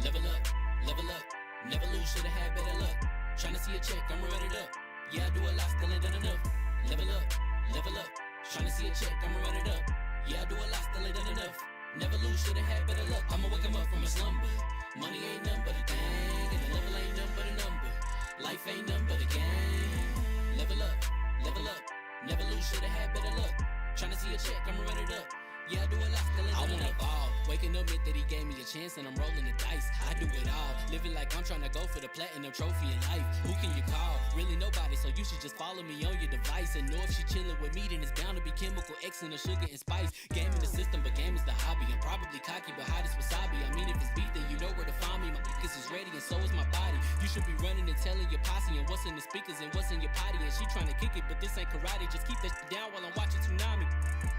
level up, never lose, should've had better luck. Tryna see a check, I'ma run it up. Yeah, I do a lot, still ain't done enough. Level up, tryna see a check, I'ma run it up. Yeah, I do a lot, still ain't done enough. Never lose, should've had better luck. I'ma wake 'em up from a slumber. Money ain't nothing but a thing, and the level ain't nothing but a number. Life ain't nothing but a game. Level up, never lose, should've had better luck. Tryna see a check, I'ma run it up. Yeah, I do a lot, still ain't done enough. Ball. Waking up meant that he gave me a chance and I'm rolling the dice. I do it all, living like I'm trying to go for the platinum trophy in life. Who can you call? Really nobody, so you should just follow me on your device. And know if she chilling with me, then it's bound to be chemical X and the sugar and spice. Game in the system, but game is the hobby. I'm probably cocky, but hot as wasabi. I mean, if it's beef, then you know where to find me. My niggas is ready and so is my body. You should be running and telling your posse and what's in the speakers and what's in your potty. And she trying to kick it, but this ain't karate. Just keep that shit down while I'm watching Tsunami.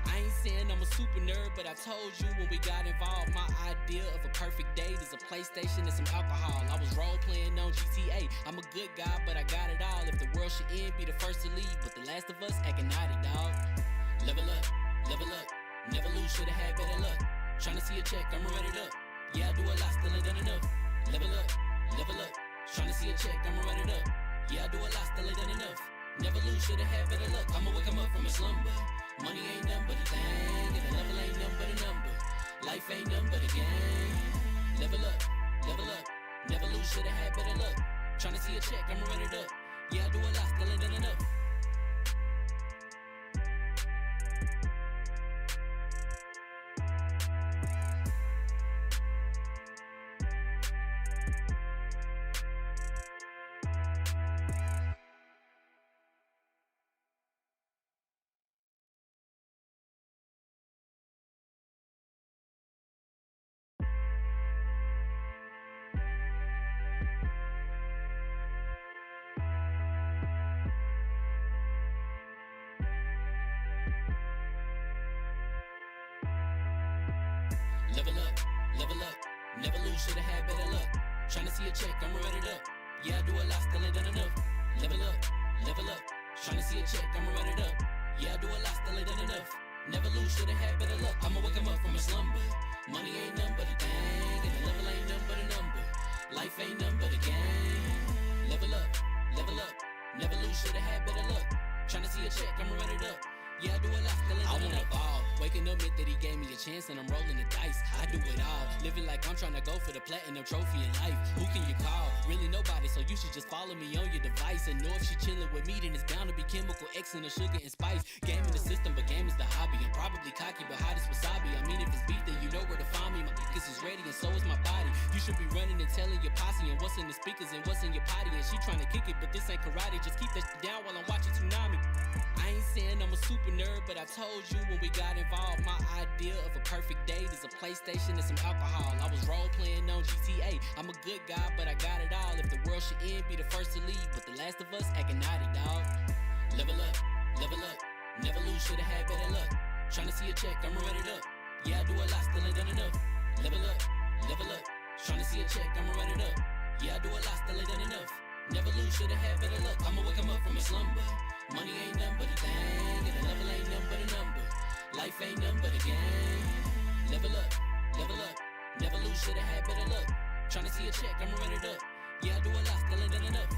I ain't saying I'm a super nerd, but I told you when we got involved, my idea of a perfect date is a PlayStation and some alcohol. I was role playing on GTA. I'm a good guy, but I got it all. If the world should end, be the first to leave, but the last of us acting naughty, dog. Level up, never lose, should've had better luck. Tryna see a check, I'ma run it up. Yeah, I do a lot, still ain't done enough. Level up, tryna see a check, I'ma run it up. Yeah, I do a lot, still ain't done enough. Never lose, should've had better luck. I'ma wake 'em up from a slumber. Money ain't nothing but a thing, and the level ain't nothing but a number. Life ain't nothing but a game. Level up, never lose, should've had better luck. Tryna see a check, I'ma run it up. Yeah, I do a lot, still ain't done enough. Level up, never lose, should've had better luck. Tryna see a check, I'ma run it up. Yeah, I do a lot, still ain't done enough. Level up, tryna see a check, I'ma run it up. Yeah, I do a lot, still ain't done enough. Never lose, should've had better luck. I'ma wake 'em up from a slumber. Money ain't nothing but a thing, and the level ain't nothing but a number. Life ain't nothing but a game. Level up, never lose, should've had better luck. Tryna see a check, I'ma run it up. Yeah, I do a lot, still ain't done enough. Ball. Waking up meant that he gave me a chance and I'm rolling the dice. I do it all, living like I'm trying to go for the platinum trophy in life. Who can you call? Really nobody, so you should just follow me on your device. And know if she chilling with me, then it's bound to be chemical X and the sugar and spice. Game in the system, but game is the hobby. I'm probably cocky, but hot as wasabi. I mean, if it's beef, then you know where to find me. My niggas is ready and so is my body. You should be running and telling your posse and what's in the speakers and what's in your potty. And she trying to kick it, but this ain't karate. Just keep that shit down while I'm watching Tsunami. I ain't saying I'm a super nerd, but I told you when we got involved, my idea of a perfect date is a PlayStation and some alcohol. I was role playing on GTA. I'm a good guy, but I got it all. If the world should end, be the first to leave, but the last of us acting naughty, dog. Level up, never lose, should've had better luck. Tryna see a check, I'ma run it up. Yeah, I do a lot, still ain't done enough. Level up, tryna see a check, I'ma run it up. Yeah, I do a lot, still ain't done enough. Never lose, should've had better luck. I'ma wake 'em up from a slumber. Money ain't nothing but a thing, and the level ain't nothing but a number. Life ain't nothing but a game. Level up, never lose, should've had better luck. Tryna see a check, I'ma run it up. Yeah, I do a lot, still ain't done enough.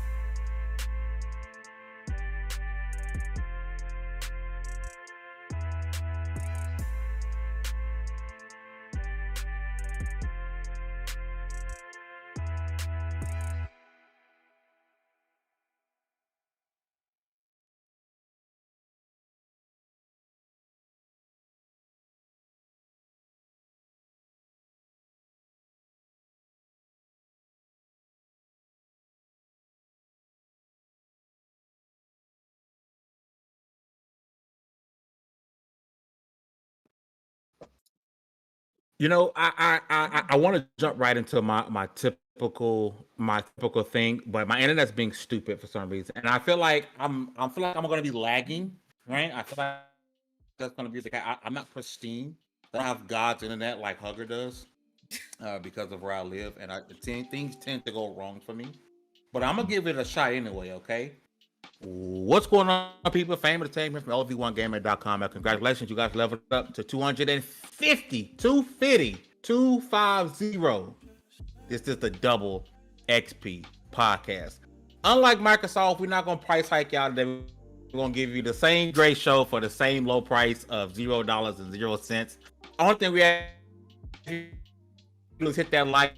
You know, I want to jump right into my typical thing, but my internet's being stupid for some reason, and I feel like I'm going to be lagging, right? I feel like that's going to be I'm not pristine. I don't have God's internet like Hugger does, because of where I live, and things tend to go wrong for me. But I'm gonna give it a shot anyway. Okay. What's going on, people? Fame Entertainment from LV1Gamer.com. Congratulations, you guys leveled up to 250, 250, 250. It's just a double XP podcast. Unlike Microsoft, we're not gonna price hike y'all today. We're gonna give you the same great show for the same low price of $0.00. Only thing we have to do is hit that like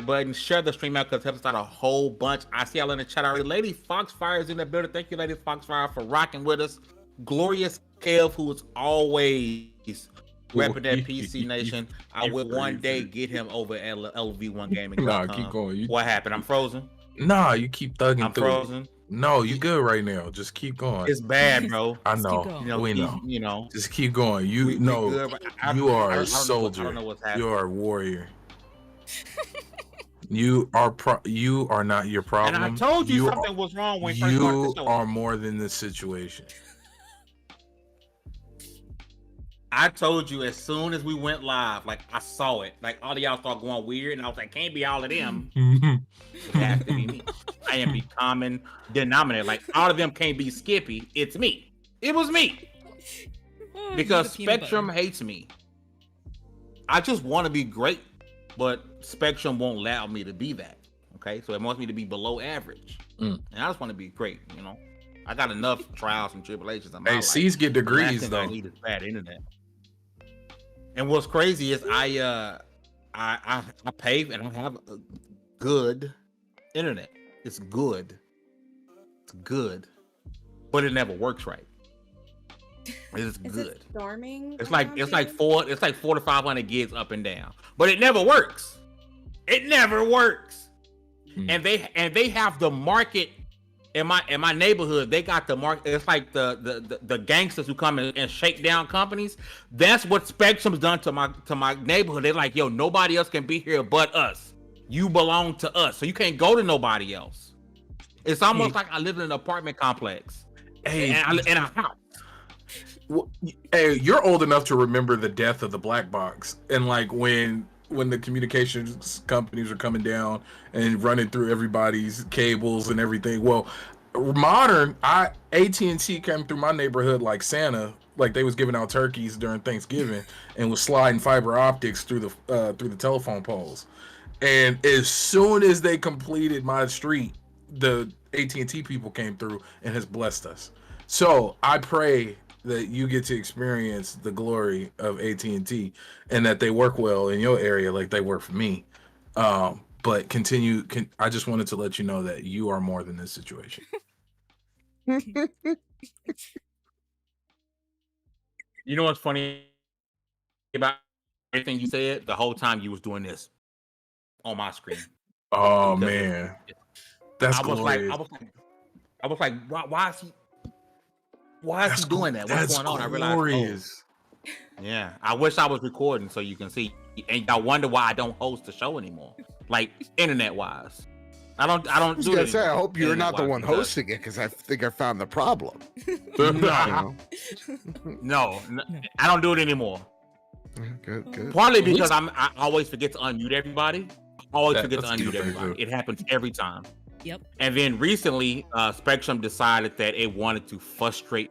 button, share the stream out because it helps us out a whole bunch. I see y'all in the chat already. Lady Foxfire is in the building. Thank you, Lady Foxfire, for rocking with us. Glorious Kev, who is always repping that PC Nation. I will one day get him over at LV1 Gaming. Nah, keep going. What happened? I'm frozen. Nah, you keep thugging I'm through. frozen. No, you good right now. Just keep going. It's bad, bro. I know. We know. You know. Just keep going. You you are a soldier. I don't know what's happening. You are a warrior. You are not your problem. And I told you something was wrong when you first started the show. Are more than this situation. I told you as soon as we went live, like I saw it, like all of y'all start going weird, and I was like, can't be all of them. It has to be me. I am the common denominator. Like all of them can't be Skippy. It's me. It was me. Because Spectrum hates me. I just want to be great, but Spectrum won't allow me to be that. Okay, so it wants me to be below average, and I just want to be great. You know, I got enough trials and tribulations. Hey, C's get degrees though. I need is bad internet. And what's crazy is I pay and I have a good internet. It's good. It's good. But it never works right. It's good. It storming? It's like 400 to 500 gigs up and down. But it never works. It never works. And they have the market in my neighborhood. They got the market. It's like the gangsters who come and shake down companies. That's what Spectrum's done to my neighborhood. They're like, yo, nobody else can be here but us. You belong to us, so you can't go to nobody else. It's almost like I live in an apartment complex. In a house. Well, hey, you're old enough to remember the death of the black box, and like when the communications companies are coming down and running through everybody's cables and everything. Well, modern, AT&T came through my neighborhood like Santa, like they was giving out turkeys during Thanksgiving, and was sliding fiber optics through the telephone poles. And as soon as they completed my street, the AT&T people came through and has blessed us. So I pray that you get to experience the glory of AT&T and that they work well in your area like they work for me. But I just wanted to let you know that you are more than this situation. You know what's funny about everything you said? The whole time you was doing this on my screen. Oh man. That's glorious. I was like, why is he doing that? What's going on? I realized. Yeah, I wish I was recording so you can see. And y'all wonder why I don't host the show anymore, like internet wise. I don't. I was gonna say, I hope you're not the one hosting it because I think I found the problem. No, I don't do it anymore. Good. Partly because I always forget to unmute everybody. It happens every time. Yep. And then recently, Spectrum decided that it wanted to frustrate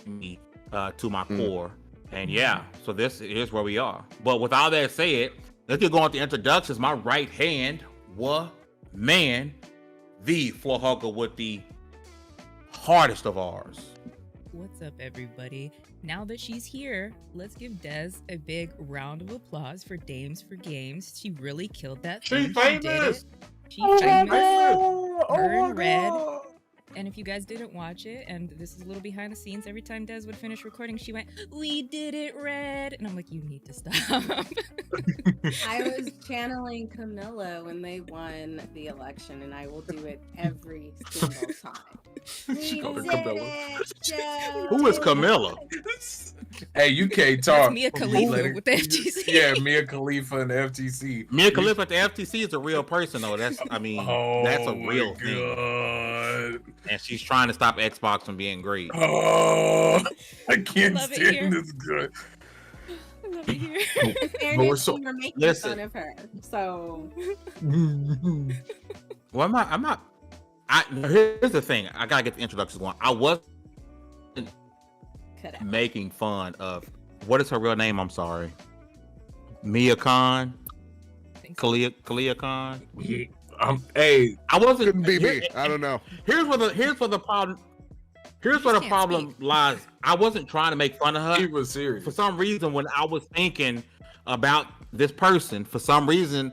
me to my core. And yeah, so here's where we are. But with all that said, let's get going with the introductions. My right hand, man, the floor hugger with the hardest of ours. What's up, everybody? Now that she's here, let's give Des a big round of applause for Dames for Games. She really killed that. She's famous. She's famous. Her and Red. And if you guys didn't watch it, and this is a little behind the scenes, every time Des would finish recording, she went, "We did it, Red." And I'm like, you need to stop. I was channeling Camilla when they won the election, and I will do it every single time. She called her Camilla. Who is Camilla? Hey, you can't talk. That's Mia Khalifa with the FTC. Yeah, Mia Khalifa and the FTC. Mia Khalifa at the FTC is a real person, though. That's a real thing. And she's trying to stop Xbox from being great. Oh, I can't stand this good. I love it here. We were making fun of her, so. Well, I'm not. Here's the thing. I gotta get the introductions going. I wasn't making fun of what is her real name? I'm sorry, Mia Khan. Kalia Khan. Hey, I wasn't. Couldn't be me. I don't know. Here's where the problem. Here's where the problem lies. I wasn't trying to make fun of her. he was serious. For some reason, when I was thinking about this person, for some reason,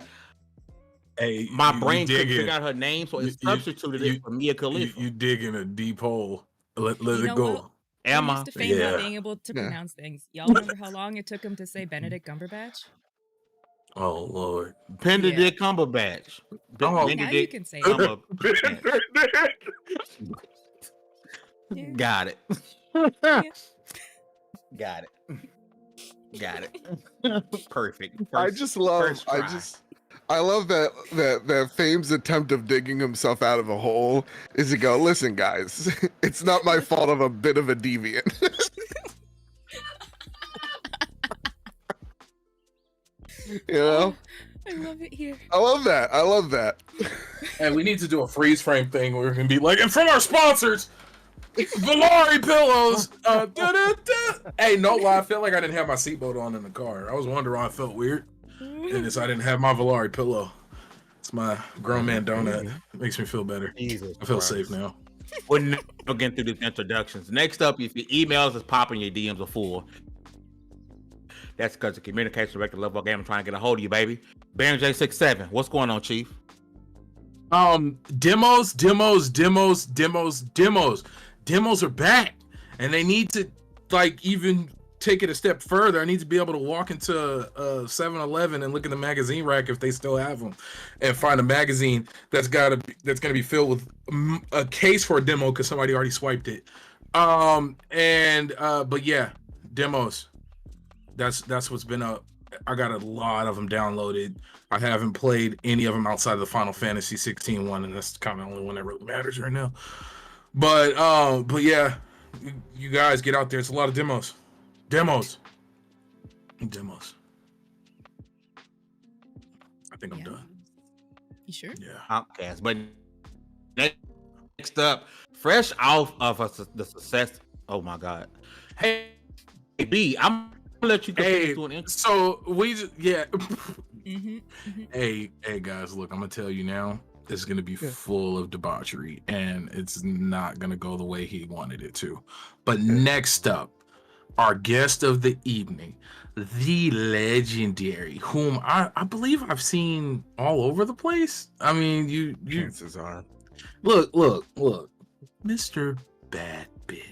Hey, my brain couldn't figure out her name, so it substituted it for Mia Khalifa. You dig in a deep hole. Let You it know go. what? Emma. I'm used to Fame Yeah. not being able to Yeah. pronounce things. Y'all remember how long it took him to say Benedict Cumberbatch? Oh Lord. Benedict Cumberbatch. Oh, now you can say it. Cumberbatch. Yeah. Got it. Yeah. Got it. Perfect. I just love. first try. I love that Fame's attempt of digging himself out of a hole is to go, listen, guys, it's not my fault I'm a bit of a deviant. You know? I love it here. I love that. And we need to do a freeze frame thing where we can be like, and from our sponsors, Valari pillows. Hey, no lie, I felt like I didn't have my seatbelt on in the car. I was wondering why I felt weird. And it's I didn't have my Valari pillow. It's my grown man donut. It makes me feel better. Jesus I feel Christ. safe now. We're never getting through these introductions. Next up, if your emails is popping, your DMs are full. That's because the communication director of Level Game trying to get a hold of you, baby. Baron J67, what's going on, Chief? Demos are back, and they need to like even take it a step further. I need to be able to walk into 7-Eleven and look in the magazine rack if they still have them, and find a magazine that's gonna be filled with a case for a demo because somebody already swiped it. But yeah, demos. That's what's been up. I got a lot of them downloaded. I haven't played any of them outside of the Final Fantasy XVI one, and that's kind of the only one that really matters right now. But yeah, you guys get out there. It's a lot of demos. I think I'm done. You sure? Yeah. Outcast. But next up, fresh off of the success. Oh my God. Hey, B, I'm gonna let you go into an intro. So we just, yeah. Mm-hmm. Hey guys, look, I'm gonna tell you now. It's gonna be full of debauchery, and it's not gonna go the way he wanted it to. But next up, our guest of the evening, the legendary, whom I believe I've seen all over the place. I mean, you Chances are. look, Mr. Bad Bit.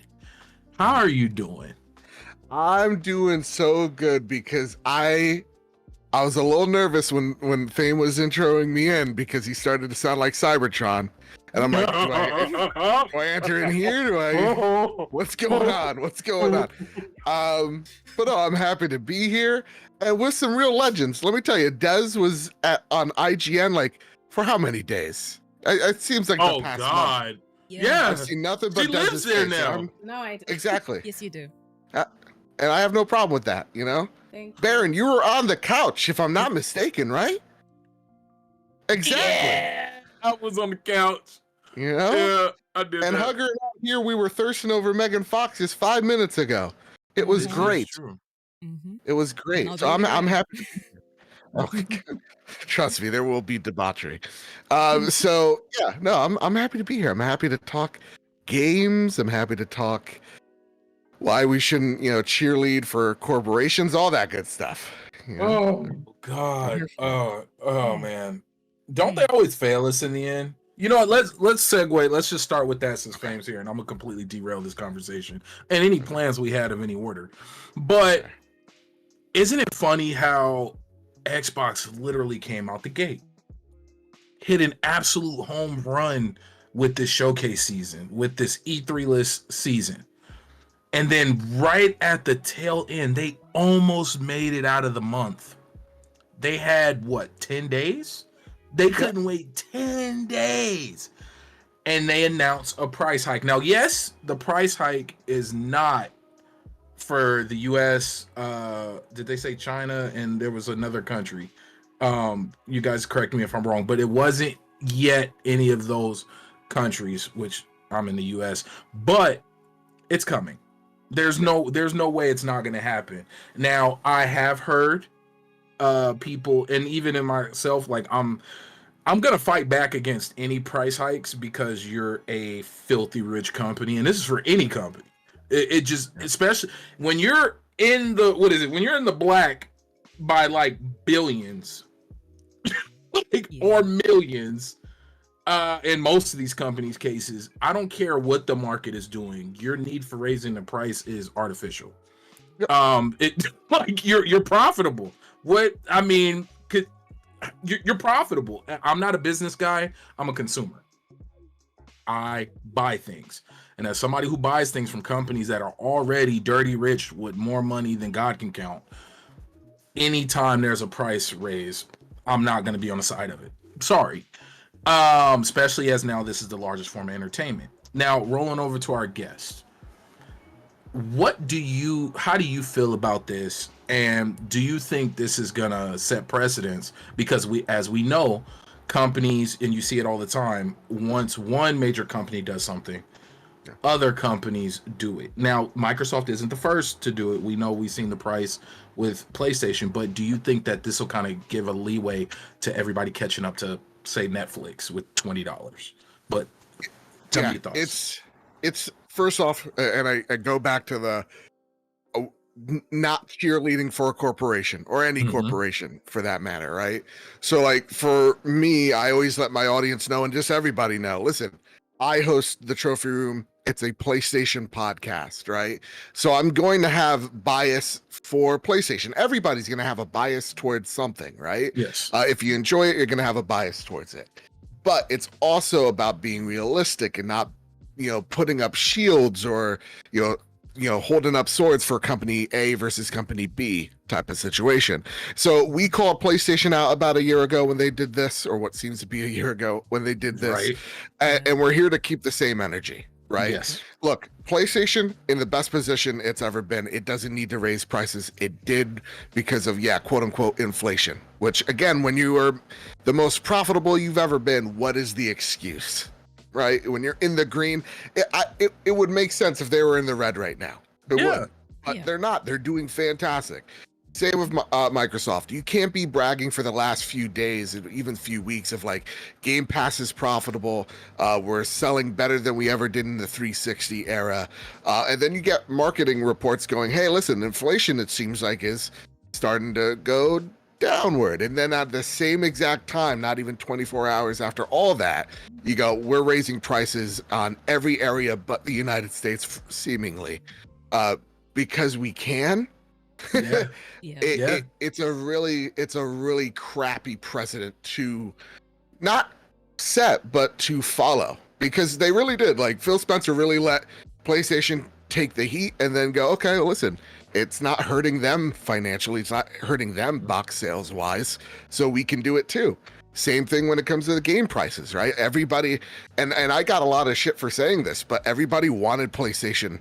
How are you doing? I'm doing so good because I was a little nervous when Fame was introing me in because he started to sound like Cybertron. And I'm like, do I enter in here? What's going on? But no, I'm happy to be here and with some real legends. Let me tell you, Dez was on IGN like for how many days? It seems like the past month. Yeah. I've seen nothing but She lives there now. No, I don't. Exactly. Yes, you do. And I have no problem with that, you know? Thank you. Baron, you were on the couch, if I'm not mistaken, right? Exactly. Yeah, I was on the couch. You know? Yeah, I did. And that. Hugger and I here, we were thirsting over Megan Fox's 5 minutes ago. It was This is great. true. Mm-hmm. It was great. I'll So do it I'm again. happy. Oh, trust me, there will be debauchery. So yeah, no, I'm happy to be here. I'm happy to talk games. I'm happy to talk why we shouldn't, cheerlead for corporations, all that good stuff. You know? Oh God. Oh man. Don't they always fail us in the end? You know what? Let's segue. Let's just start with that since Fame's here, and I'm gonna completely derail this conversation and any plans we had of any order. But isn't it funny how Xbox literally came out the gate, hit an absolute home run with this showcase season, with this E3 list season, and then right at the tail end, they almost made it out of the month. They had 10 days? They couldn't wait 10 days. And they announced a price hike. Now, yes, the price hike is not for the US. Did they say China? And there was another country. You guys correct me if I'm wrong, but it wasn't yet any of those countries, which I'm in the US, but it's coming. There's no way it's not going to happen. Now, I have heard people, and even in myself, like I'm gonna fight back against any price hikes because you're a filthy rich company, and this is for any company. It just, especially when you're in the when you're in the black by like billions, like, or millions. In most of these companies' cases, I don't care what the market is doing. Your need for raising the price is artificial. It like you're profitable. What I mean, you're profitable. I'm not a business guy. I'm a consumer. I buy things, and as somebody who buys things from companies that are already dirty rich with more money than God can count, anytime there's a price raise, I'm not going to be on the side of it. Sorry. Especially as now this is the largest form of entertainment. Now, rolling over to our guest, how do you feel about this, and do you think this is gonna set precedents? Because as we know, companies, and you see it all the time, once one major company does something, other companies do it. Now, Microsoft isn't the first to do it. We know we've seen the price with PlayStation, but do you think that this will kind of give a leeway to everybody catching up to, say, Netflix with $20? But tell me your thoughts. It's first off, and I go back to the not cheerleading for a corporation or any corporation for that matter, right? So like for me, I always let my audience know, and just everybody know, listen, I host the Trophy Room. It's a PlayStation podcast, right? So I'm going to have bias for PlayStation. Everybody's going to have a bias towards something, right? Yes. If you enjoy it, you're going to have a bias towards it. But it's also about being realistic and not, putting up shields or, holding up swords for company A versus company B type of situation. So we called PlayStation out about a year ago when they did this, or what seems to be a year ago when they did this. Right. And we're here to keep the same energy. Right. Yes. Look, PlayStation in the best position it's ever been. It doesn't need to raise prices. It did because of, quote unquote, inflation, which again, when you are the most profitable you've ever been, what is the excuse? Right. When you're in the green, it would make sense if they were in the red right now. It would. But they're not. They're doing fantastic. Same with Microsoft. You can't be bragging for the last few days, even few weeks of like Game Pass is profitable. We're selling better than we ever did in the 360 era. And then you get marketing reports going, hey, listen, inflation, it seems like, is starting to go downward. And then at the same exact time, not even 24 hours after all that, you go, we're raising prices on every area but the United States, seemingly, because we can. It's a really crappy precedent to not set but to follow, because they really did. Like Phil Spencer really let PlayStation take the heat and then go, okay, listen, it's not hurting them financially, it's not hurting them box sales wise, so we can do it too. Same thing when it comes to the game prices, right? Everybody, and I got a lot of shit for saying this, but everybody wanted PlayStation,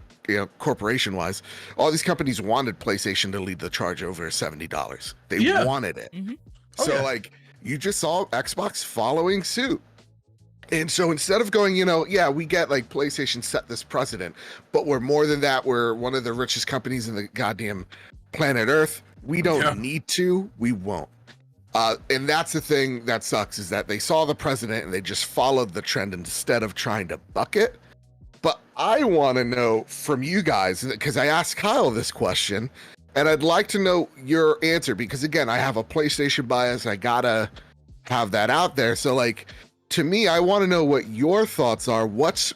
corporation wise, all these companies wanted PlayStation to lead the charge over $70. They wanted it. So like you just saw Xbox following suit. And so instead of going, we get like PlayStation set this precedent, but we're more than that. We're one of the richest companies in the goddamn planet Earth. We don't need to, we won't. And that's the thing that sucks, is that they saw the precedent and they just followed the trend instead of trying to buck it. But I want to know from you guys, because I asked Kyle this question, and I'd like to know your answer, because again, I have a PlayStation bias. I gotta have that out there. So like, to me, I want to know what your thoughts are. What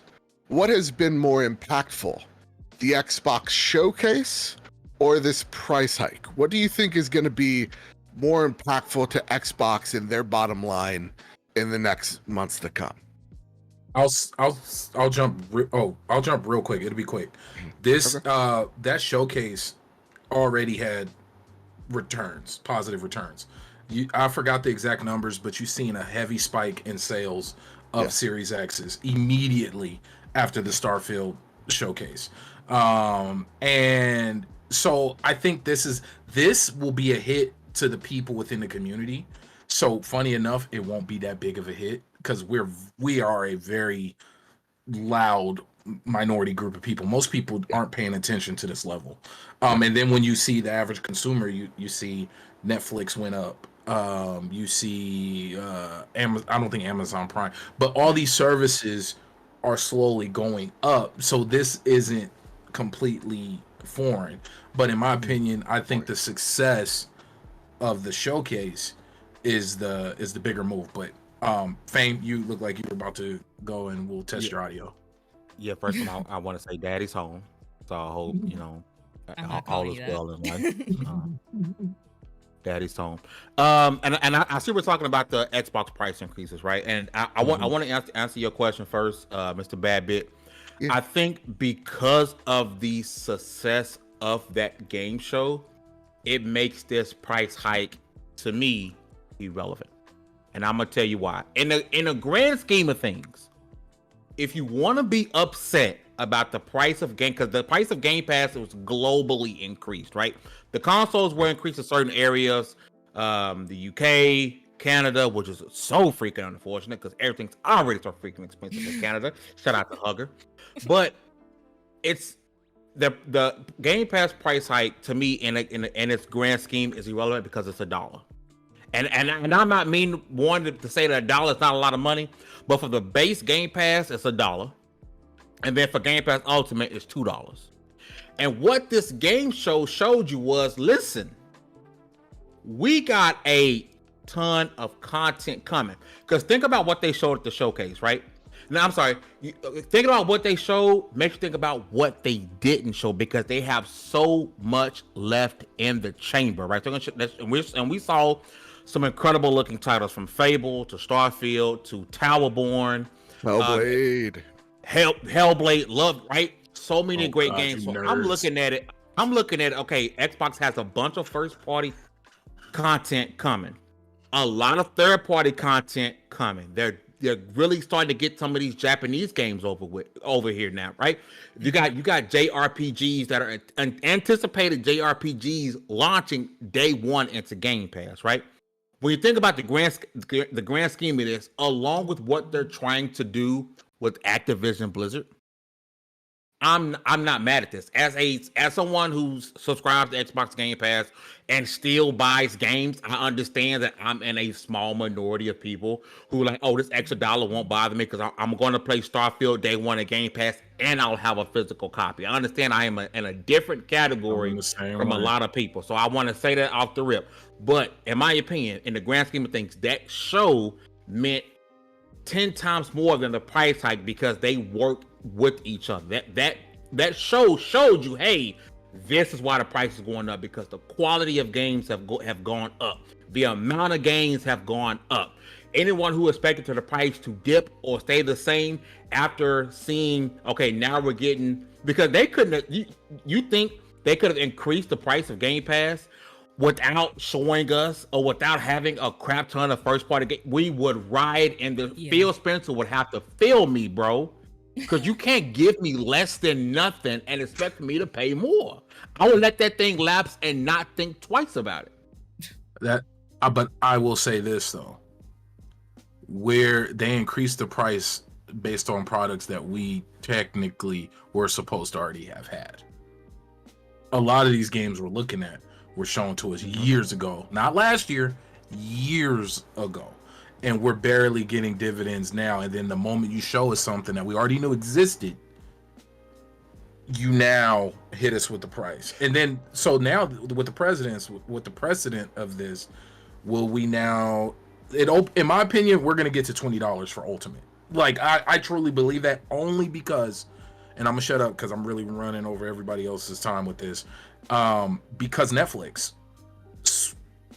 has been more impactful, the Xbox showcase or this price hike? What do you think is going to be more impactful to Xbox and their bottom line in the next months to come? I'll jump real quick. It'll be quick. This that showcase already had positive returns. I forgot the exact numbers, but you've seen a heavy spike in sales of Series X's immediately after the Starfield showcase. And so I think this will be a hit to the people within the community. So funny enough, it won't be that big of a hit because we are a very loud minority group of people. Most people aren't paying attention to this level. And then when you see the average consumer, you see Netflix went up. You see, Amazon, I don't think Amazon Prime, but all these services are slowly going up. So this isn't completely foreign. But in my opinion, I think the success of the showcase is the bigger move. But Fame, you look like you're about to go, and we'll test your audio. Yeah, first of all, I want to say Daddy's home, so I hope I'm not all calling is you well that. in life. Daddy's home. And I see we're talking about the Xbox price increases, right? And I want to answer your question first, Mr. Badbit. Yeah. I think because of the success of that game show, it makes this price hike to me irrelevant. And I'm gonna tell you why. In the grand scheme of things, if you want to be upset about the price of game, because the price of Game Pass was globally increased, right? The consoles were increased in certain areas, the UK, Canada, which is so freaking unfortunate because everything's already so freaking expensive in Canada. Shout out to Hugger. But it's the Game Pass price hike to me in its grand scheme is irrelevant because it's $1. And I'm not wanting to say that $1 is not a lot of money, but for the base Game Pass, it's $1. And then for Game Pass Ultimate, it's $2. And what this game show showed you was, listen, we got a ton of content coming. Because think about what they showed at the showcase, right? Now, I'm sorry. Think about what they showed. Make you think about what they didn't show, because they have so much left in the chamber, right? And we saw some incredible looking titles, from Fable to Starfield to Towerborn, Hellblade, Hellblade, Love, right? So many great games. So nerds. I'm looking at it. Okay, Xbox has a bunch of first party content coming, a lot of third party content coming. They're really starting to get some of these Japanese games over here now, right? You got JRPGs that are anticipated JRPGs launching day one into Game Pass, right? When you think about the grand scheme of this, along with what they're trying to do with Activision Blizzard, I'm not mad at this. As someone who's subscribed to Xbox Game Pass and still buys games, I understand that I'm in a small minority of people who are like, oh, this extra $1 won't bother me because I'm going to play Starfield day one at Game Pass and I'll have a physical copy. I understand I am in a different category from a lot of people, so I want to say that off the rip. But in my opinion, in the grand scheme of things, that show meant 10 times more than the price hike because they worked with each other. That show showed you, hey, this is why the price is going up, because the quality of games have gone up. The amount of games have gone up. Anyone who expected the price to dip or stay the same after seeing, okay, now we're getting, because they couldn't have, you think they could have increased the price of Game Pass without showing us or without having a crap ton of first party games? We would ride, and Phil Spencer would have to fill me, bro. Because you can't give me less than nothing and expect me to pay more. I would let that thing lapse and not think twice about it. But I will say this though, where they increased the price based on products that we technically were supposed to already have had. A lot of these games we're looking at were shown to us years ago, not last year, years ago. And we're barely getting dividends now. And then the moment you show us something that we already knew existed, you now hit us with the price. And then, so now with the precedent of this, will we now, in my opinion, we're going to get to $20 for Ultimate. Like, I truly believe that, only because, and I'm going to shut up because I'm really running over everybody else's time with this, because Netflix,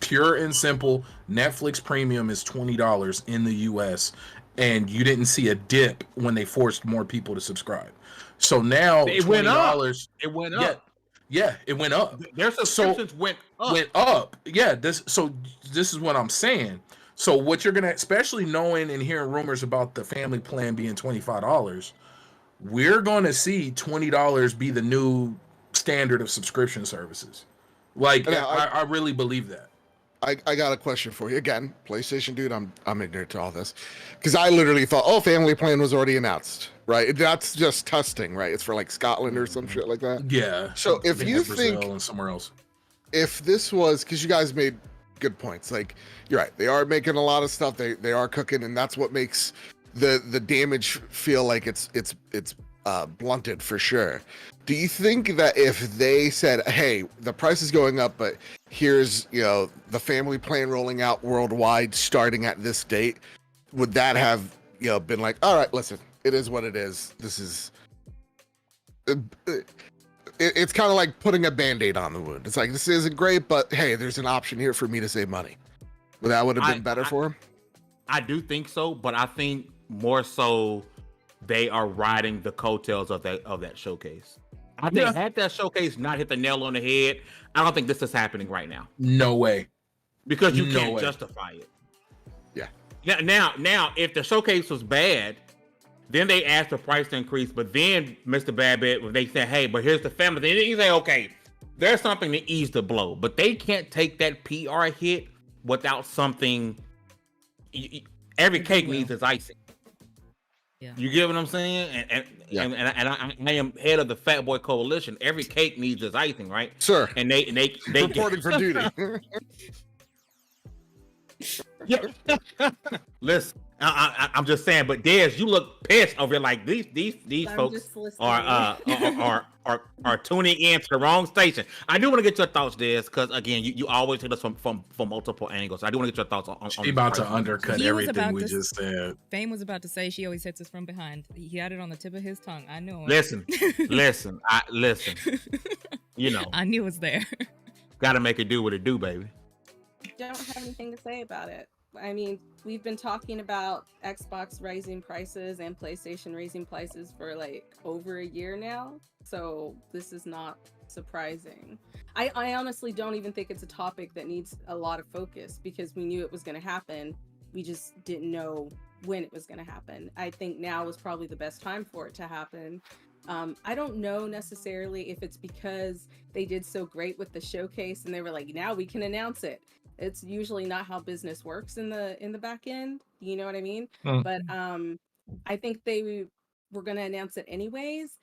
pure and simple, Netflix Premium is $20 in the US, and you didn't see a dip when they forced more people to subscribe. So now it $20, went up. It went up. Yeah, it went up. Their subscriptions went up. Yeah, this is what I'm saying. So what you're gonna, especially knowing and hearing rumors about the family plan being $25, we're gonna see $20 be the new standard of subscription services. Like, I really believe that. I got a question for you. Again, PlayStation dude, I'm ignorant to all this. Because I literally thought, oh, family plan was already announced, right? That's just testing, right? It's for like Scotland or some shit like that. Yeah. So if you Brazil think, and somewhere else, if this was, because you guys made good points. Like you're right, they are making a lot of stuff. They are cooking, and that's what makes the damage feel like it's blunted for sure. Do you think that if they said, hey, the price is going up, but here's, the family plan rolling out worldwide starting at this date, would that have, been like, all right, listen, it is what it is. This is, it's kind of like putting a Band-Aid on the wound. It's like, this isn't great, but hey, there's an option here for me to save money. Would that would have been better for him? I do think so, but I think more so they are riding the coattails of that showcase. I think had that showcase not hit the nail on the head, I don't think this is happening right now. No way. Because you can't justify it. Yeah. Now, if the showcase was bad, then they asked the price to increase. But then, Mr. Babbitt, when they said, "Hey, but here's the family," then you say, "Okay, there's something to ease the blow." But they can't take that PR hit without something. Every cake needs its icing. Yeah. You get what I'm saying? And I am head of the Fat Boy Coalition. Every cake needs its icing, right? Sir. And they reporting for duty. Tuesday. Listen, I'm just saying, but Dez, you look pissed over here. Like these folks are tuning in to the wrong station. I do want to get your thoughts, Dez, because again, you always hit us from multiple angles. I do want to get your thoughts on. She about to undercut everything we just said. Fame was about to say she always hits us from behind. He had it on the tip of his tongue. I know. Listen. You know, I knew it was there. Got to make it do what it do, baby. Don't have anything to say about it. I mean, we've been talking about Xbox raising prices and PlayStation raising prices for like over a year now, so this is not surprising. I honestly don't even think it's a topic that needs a lot of focus because we knew it was going to happen. We just didn't know when it was going to happen. I think now is probably the best time for it to happen. I don't know necessarily if it's because they did so great with the showcase and they were like, now we can announce it. It's usually not how business works in the back end. You know what I mean? But I think they were going to announce it anyways.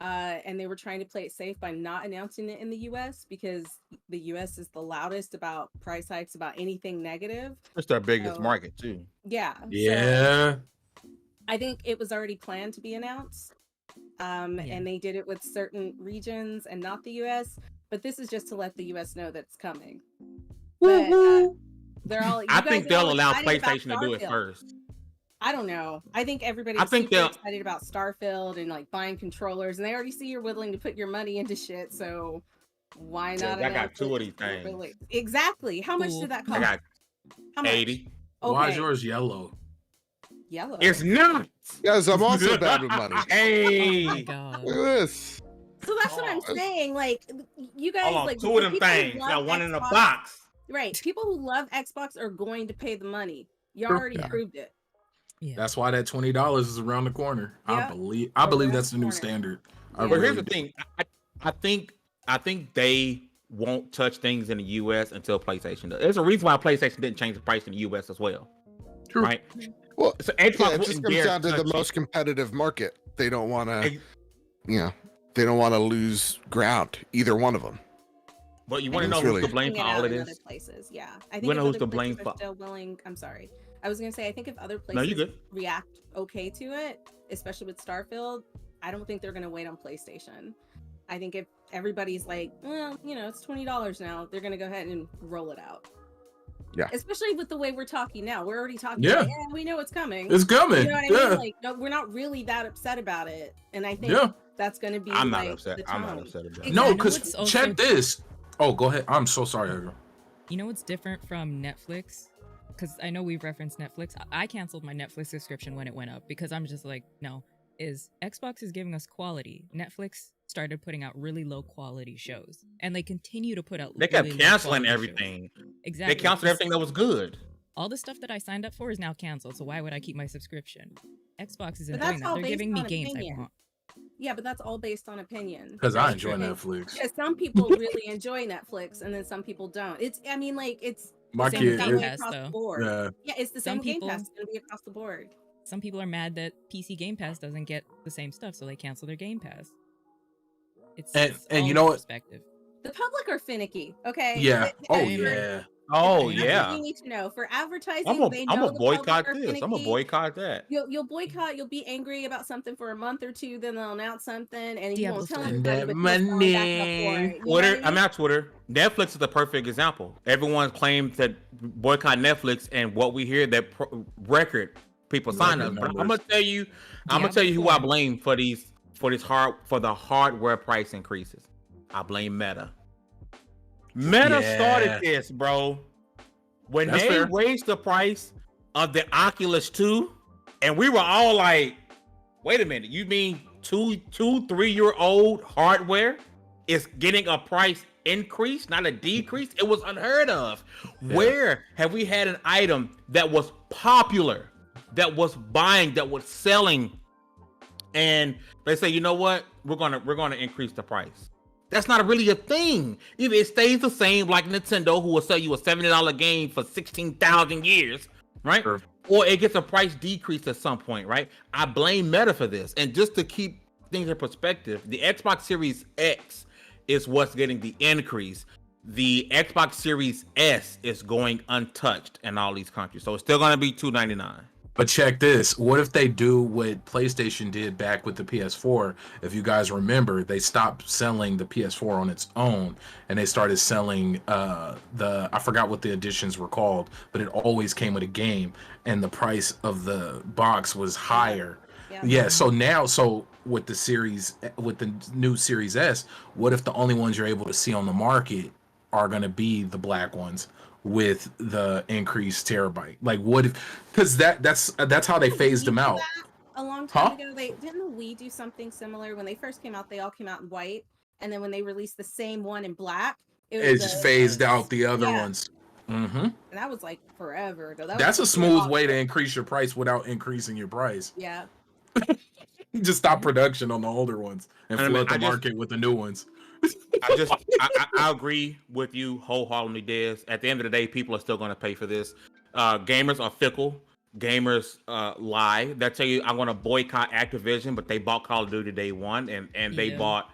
And they were trying to play it safe by not announcing it in the US because the US is the loudest about price hikes, about anything negative. It's their biggest market too. Yeah. Yeah. So I think it was already planned to be announced. And they did it with certain regions and not the US. But this is just to let the US know that it's coming. But, they're all. I think they'll allow PlayStation to do it first. I don't know. I think everybody's super excited about Starfield and like buying controllers, and they already see you're willing to put your money into shit. So why not? I got two of these things. Exactly. How much did that cost? I got 80. Okay. Why is yours yellow? Yellow. It's not. Yes, I'm also bad with money. Hey. Oh my God. Look at this. So that's what I'm saying. Like, you guys, Hold on, like two of them things. Got one in a box. Right. People who love Xbox are going to pay the money. You already proved it. Yeah. That's why that $20 is around the corner. Yeah. I believe that's the new standard. Yeah. But here's the thing. I think they won't touch things in the US until PlayStation does. There's a reason why PlayStation didn't change the price in the US as well. True. Right? Well, so Xbox it just comes down to the most competitive market. They don't want to, they don't want to lose ground, either one of them. But you want to know who's to blame for all of this? Places, yeah. I think who's to blame for? Still willing. I'm sorry. I was gonna say I think if other places react okay to it, especially with Starfield, I don't think they're gonna wait on PlayStation. I think if everybody's like, well, it's $20 now, they're gonna go ahead and roll it out. Yeah. Especially with the way we're talking now, we're already talking. Yeah. Like, we know it's coming. It's coming. You know what I mean? Like, no, we're not really that upset about it, and I think that's gonna be. I'm like, not upset. I'm not upset about it. No, because check this. Oh, go ahead. I'm so sorry, Edgar. You know what's different from Netflix? Because I know we've referenced Netflix. I canceled my Netflix subscription when it went up because I'm just like, no. Xbox is giving us quality. Netflix started putting out really low quality shows, and they continue to put out. They kept canceling everything. Exactly. They canceled everything that was good. All the stuff that I signed up for is now canceled. So why would I keep my subscription? Xbox isn't doing that. They're giving me games I want. Yeah, but that's all based on opinion. Because I enjoy Netflix. Because some people really enjoy Netflix, and then some people don't. It's my same kid Game Pass, though. Yeah, it's the same Game Pass. It's gonna be across the board. Some people are mad that PC Game Pass doesn't get the same stuff, so they cancel their Game Pass. It's and you know what? Perspective. The public are finicky. Okay. Yeah. Yeah. Oh That's yeah. what you need to know. For advertising, I'm they gonna know the boycott public are this. I'm gonna finicky. boycott that. You'll boycott. You'll be angry about something for a month or two, then they'll announce something, and you Diablo won't tell 4. everybody, That but you'll sign back up for money. it. You know Twitter, what I I'm mean? not Twitter. Netflix is the perfect example. Everyone claims that boycott Netflix, and what we hear that record people sign Record up. But I'm numbers. gonna tell you who I blame for the hardware price increases. I blame Meta. Meta started this, bro. When That's they fair. raised the price of the Oculus 2, and we were all like, wait a minute, you mean 3-year-old hardware is getting a price increase, not a decrease? It was unheard of. Yeah. Where have we had an item that was popular, that was buying, that was selling, and they say, you know what, we're gonna increase the price? That's not really a thing. Either it stays the same, like Nintendo, who will sell you a $70 game for 16,000 years, right? Sure. Or it gets a price decrease at some point, right? I blame Meta for this. And just to keep things in perspective, the Xbox Series X is what's getting the increase. The Xbox Series S is going untouched in all these countries, so it's still going to be $299. But check this. What if they do what PlayStation did back with the PS4? If you guys remember, they stopped selling the PS4 on its own, and they started selling I forgot what the editions were called, but it always came with a game, and the price of the box was higher. Yeah. So with the new Series S, what if the only ones you're able to see on the market are going to be the black ones with the increased terabyte? Like, what if, because that's how they phased them out. A long time ago, didn't the Wii do something similar? When they first came out, they all came out in white, and then when they released the same one in black, It just phased out the other ones. Mm-hmm. And that was like forever ago. That's a smooth way to increase your price without increasing your price. Yeah. Just stop production on the older ones and flood the market with the new ones. I agree with you wholeheartedly, Des. At the end of the day, people are still going to pay for this. Gamers are fickle. Gamers lie. They tell you, I'm going to boycott Activision, but they bought Call of Duty day one, and they bought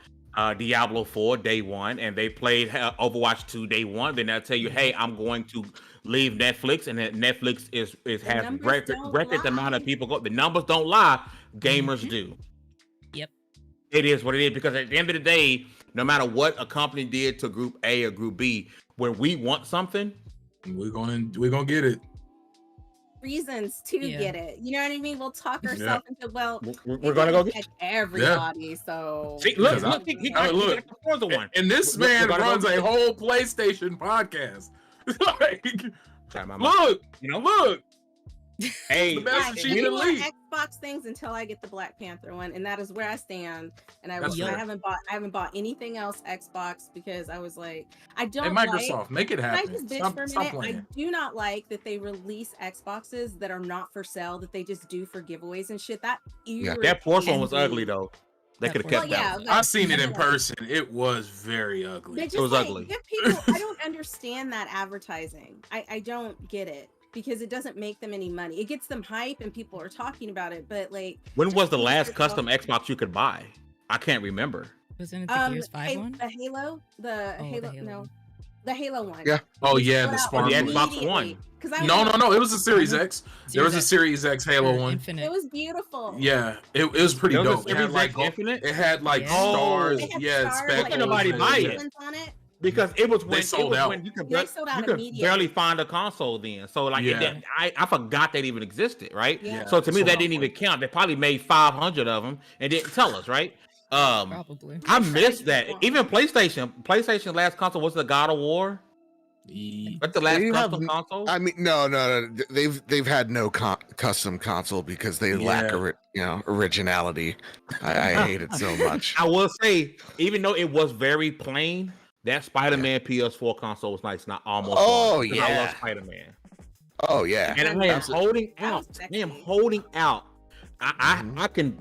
Diablo 4 day one, and they played Overwatch 2 day one. Then they'll tell you, hey, I'm going to leave Netflix, and that Netflix has record amount of people go. The numbers don't lie. Gamers do. Yep. It is what it is, because at the end of the day, no matter what a company did to Group A or Group B, when we want something, we're gonna get it. Reasons to get it. You know what I mean? We'll talk ourselves into we're gonna go get everybody. Yeah. So see, look, one. And this man runs a whole PlayStation podcast. Like, look, look. Hey, the best I do want Xbox things until I get the Black Panther one, and that is where I stand. And I haven't bought anything else Xbox, because I was like, I don't. Hey, Microsoft, make it happen. Can I just bitch for a minute? I do not like that they release Xboxes that are not for sale, that they just do for giveaways and shit. That Porsche one was ugly though. They could have kept that. I've seen it in person. It was very ugly. It was ugly. I don't understand that advertising. I don't get it, because it doesn't make them any money. It gets them hype and people are talking about it, but like, when was the last custom Xbox you could buy? I can't remember. Wasn't it the Gears 5 one? The Halo, the Halo one. Yeah. Oh yeah, the Xbox One. No, it was a Series X. There was a Series X Halo one. Infinite. It was beautiful. Yeah, it was pretty dope. It had like Infinite. It had like stars. Couldn't nobody buy it. Because it was when they sold out. When you could barely find a console then. So like, I forgot that even existed, right? Yeah. So to me, that didn't even count. They probably made 500 of them and didn't tell us, right? Probably. I missed that. Even PlayStation last console was the God of War. That's the last custom console. I mean, no. They've had no custom console because they lack originality. I hate it so much. I will say, even though it was very plain, that Spider-Man PS4 console was nice. Not almost. Oh yeah, I love Spider-Man. Oh yeah, and I am holding out. I can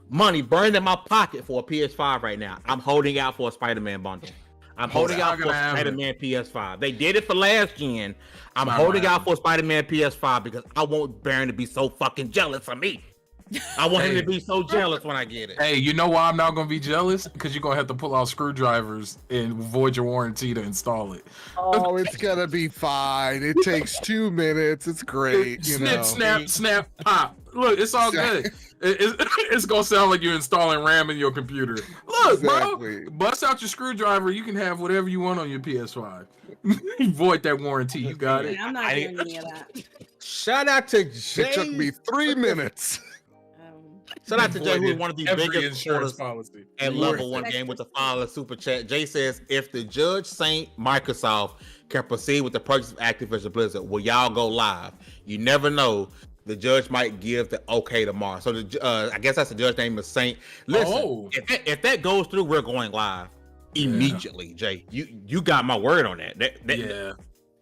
money burned in my pocket for a PS5 right now. I'm holding out for a Spider-Man bundle. I'm holding out for Spider-Man PS5. They did it for last gen. I'm holding out for Spider-Man PS5 because I want Baron to be so fucking jealous of me. I want him to be so jealous when I get it. Hey, you know why I'm not gonna be jealous? Because you're gonna have to pull out screwdrivers and void your warranty to install it. Oh, it's gonna be fine. It takes 2 minutes. It's great. You know. Snap, pop. Look, it's all good. It's gonna sound like you're installing RAM in your computer. Look, Exactly. bro, bust out your screwdriver. You can have whatever you want on your PS5. Void that warranty. You got it. I'm not doing any of that. Shout out to Jay. It took me 3 minutes. Shout out to Jay, who is one of the Every biggest insurance supporters policy. and level one game with the final super chat. Jay says, if the judge Saint Microsoft can proceed with the purchase of Activision Blizzard, will y'all go live? You never know. The judge might give the okay tomorrow. So I guess that's the judge name is Saint. Listen, if that goes through, we're going live immediately, Jay. You got my word on that. Yeah.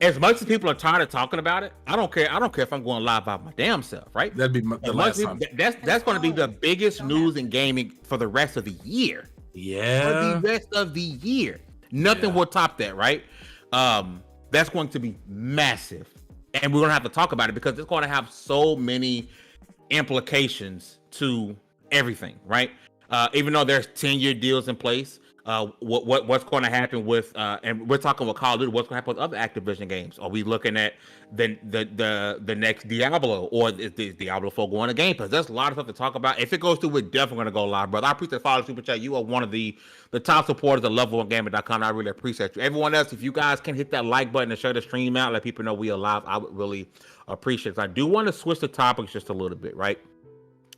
As much as people are tired of talking about it, I don't care. I don't care if I'm going live by my damn self, right? That'd be the last time. That's going to be the biggest news in gaming for the rest of the year. Yeah. For the rest of the year. Nothing will top that, right? That's going to be massive. And we're going to have to talk about it because it's going to have so many implications to everything, right? Even though there's 10-year deals in place, what's going to happen with and we're talking with Call of Duty, what's going to happen with other Activision games? Are we looking at the next Diablo, or is Diablo 4 going to Game Pass? There's a lot of stuff to talk about. If it goes through, we're definitely going to go live, brother. I appreciate the follow super chat. You are one of the top supporters of level1gaming.com. I really appreciate you. Everyone else, if you guys can hit that like button and share the stream out, let people know we are live, I would really appreciate it. I do want to switch the topics just a little bit, right?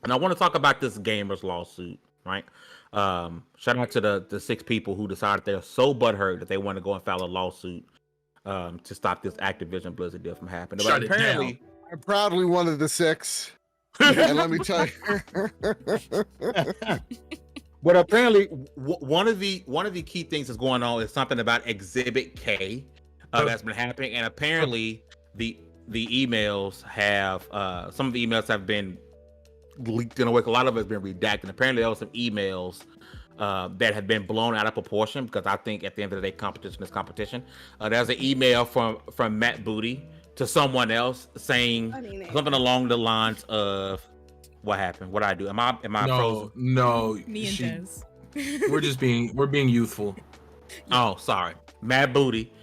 And I want to talk about this gamers lawsuit, right? Shout out to the 6 people who decided they're so butthurt that they want to go and file a lawsuit to stop this Activision Blizzard deal from happening. Shut But it apparently, down. I'm proudly one of the 6. And let me tell you. but apparently, one of the key things that's going on is something about Exhibit K that's been happening, and apparently the emails have some of the emails have been leaked in a way. A lot of it's been redacted. Apparently, there were some emails that have been blown out of proportion because I think at the end of the day, competition is competition. There's an email from Matt Booty to someone else saying something along the lines of, "What happened? What did I do? Am I frozen?" Me and Tez. We're being youthful. Oh, sorry, Matt Booty.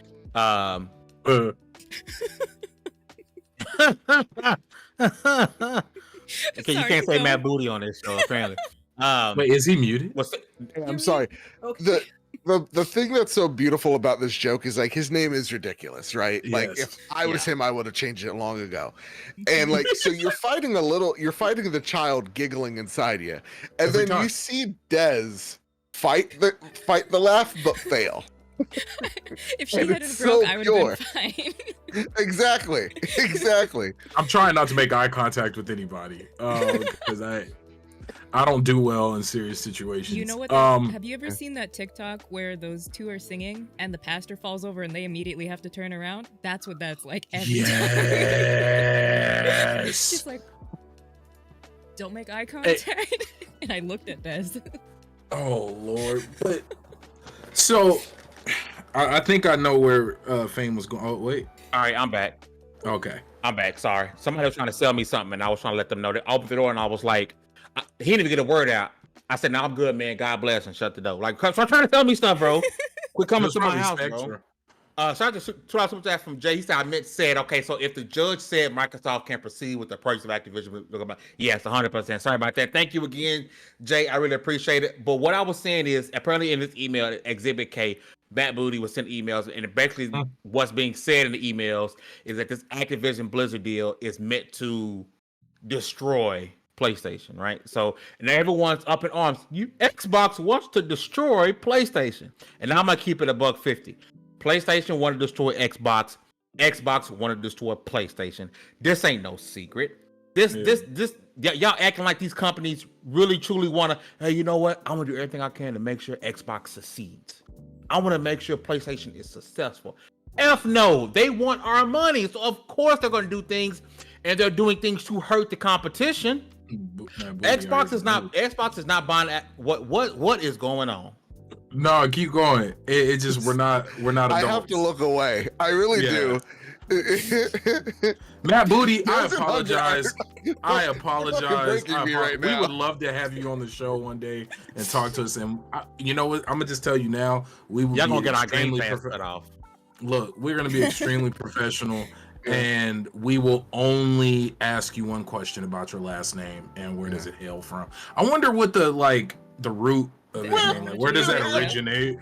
Okay, you can't say Matt Booty on this show, apparently. Wait, is he muted? I'm sorry. Okay. The thing that's so beautiful about this joke is like his name is ridiculous, right? Like Yes. if I was him, I would have changed it long ago. And like so you're fighting the child giggling inside you. And Every then time. you see Dez fight the laugh but fail. If she And hadn't it's broke, so I would pure. have been fine. Exactly. I'm trying not to make eye contact with anybody because I don't do well in serious situations. You know what? Have you ever seen that TikTok where those 2 are singing and the pastor falls over and they immediately have to turn around? That's what that's like every time. Yes. Just like, don't make eye contact. And I looked at Des. Oh Lord. But so I think I know where Fame was going. Oh wait. All right, I'm back. Okay. I'm back. Sorry, somebody was trying to sell me something, and I was trying to let them know. That I opened the door, and I was like, he didn't even get a word out. I said, "No, I'm good, man. God bless," and shut the door. Like, stop trying to tell me stuff, bro. Quit coming to my house, bro. Shout out to $2 super chat from Jay. He said, okay, so if the judge said Microsoft can proceed with the purchase of Activision, yes, 100%. Sorry about that. Thank you again, Jay. I really appreciate it. But what I was saying is, apparently in this email, Exhibit K, Matt Booty was sent emails, and basically what's being said in the emails is that this Activision Blizzard deal is meant to destroy PlayStation, right? So, and everyone's up in arms. Xbox wants to destroy PlayStation, and I'm gonna keep it $1.50. PlayStation wanted to destroy Xbox. Xbox wanted to destroy PlayStation. This ain't no secret. Y'all acting like these companies really truly want to. Hey, you know what? I'm gonna do everything I can to make sure Xbox succeeds. I want to make sure PlayStation is successful. F no, they want our money, so of course they're gonna do things, and they're doing things to hurt the competition. Xbox is not buying at what is going on. No, keep going. It just we're not. I have to look away. I really do. Matt Booty, I Doesn't apologize. I apologize. breaking me right We now. would love to have you on the show one day and talk to us. And you know what? I'm gonna just tell you now. We will Y'all be gonna get our game extremely pass cut off. Look, we're gonna be extremely professional, and we will only ask you one question about your last name and where does it hail from. I wonder what the root of that name. Like, where does that originate?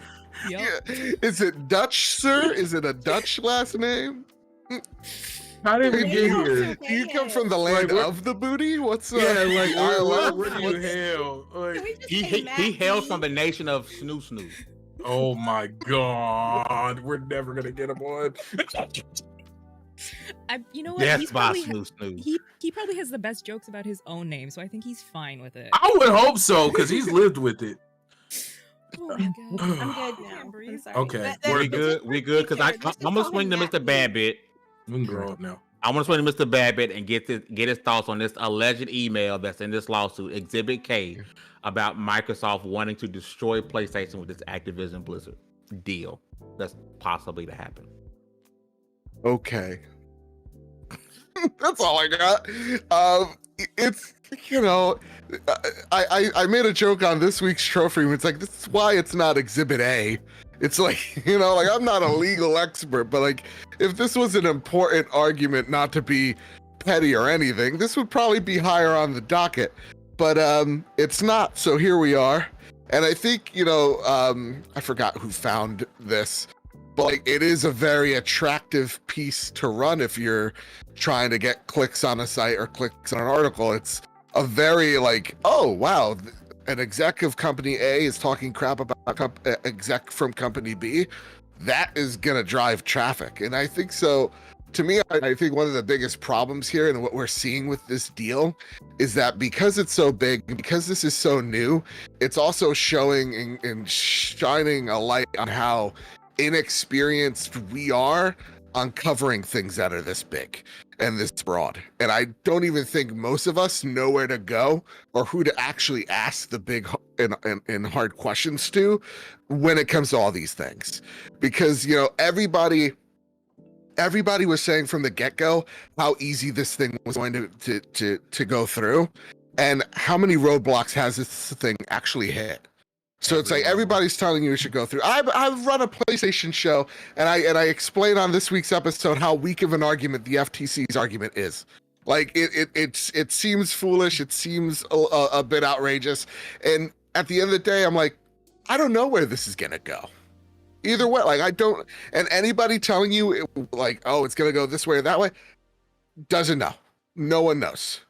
Yep. Yeah. Is it Dutch, sir? Is it a Dutch last name? How did we Maybe get also here? Do you come Yes. from the land Like, what- of the booty? What's Yeah, like where- where do you hail? Can Like, we just He say Matt hails B? from the nation of Snoo Snoo. oh my god, we're never gonna get him on. You know what? Yes, He's by probably Snoo Snoo. he probably has the best jokes about his own name, so I think he's fine with it. I would hope so, because he's lived with it. Oh my god. I'm good now. Can't I'm breathe. sorry. Okay. We good? We good? Because I'm gonna swing to Mr. Babbitt. We can grow up now. I want to swing to Mr. Babbitt and get his thoughts on this alleged email that's in this lawsuit, Exhibit K, about Microsoft wanting to destroy PlayStation with this Activision Blizzard deal that's possibly to happen. Okay. That's all I got. It's, you know, I made a joke on this week's trophy room. It's like, this is why it's not Exhibit A. It's like, you know, like, I'm not a legal expert, but like, if this was an important argument, not to be petty or anything, this would probably be higher on the docket. But it's not. So here we are. And I think, you know, I forgot who found this, but like, it is a very attractive piece to run if you're trying to get clicks on a site or clicks on an article. It's a very like, oh wow, an exec of company A is talking crap about exec from company B. That is gonna drive traffic. And I think so. To me, I think one of the biggest problems here and what we're seeing with this deal is that because it's so big, because this is so new, it's also showing and shining a light on how inexperienced we are on covering things that are this big and this broad. And I don't even think most of us know where to go or who to actually ask the big and hard questions to when it comes to all these things. Because, you know, everybody was saying from the get-go how easy this thing was going to go through, and how many roadblocks has this thing actually hit. So it's like everybody's telling you should go through. I've run a PlayStation show, and I explain on this week's episode how weak of an argument the FTC's argument is. Like it seems foolish, it seems a bit outrageous, and at the end of the day, I'm like, I don't know where this is gonna go. Either way, like I don't, and anybody telling you like, oh, it's gonna go this way or that way, doesn't know. No one knows,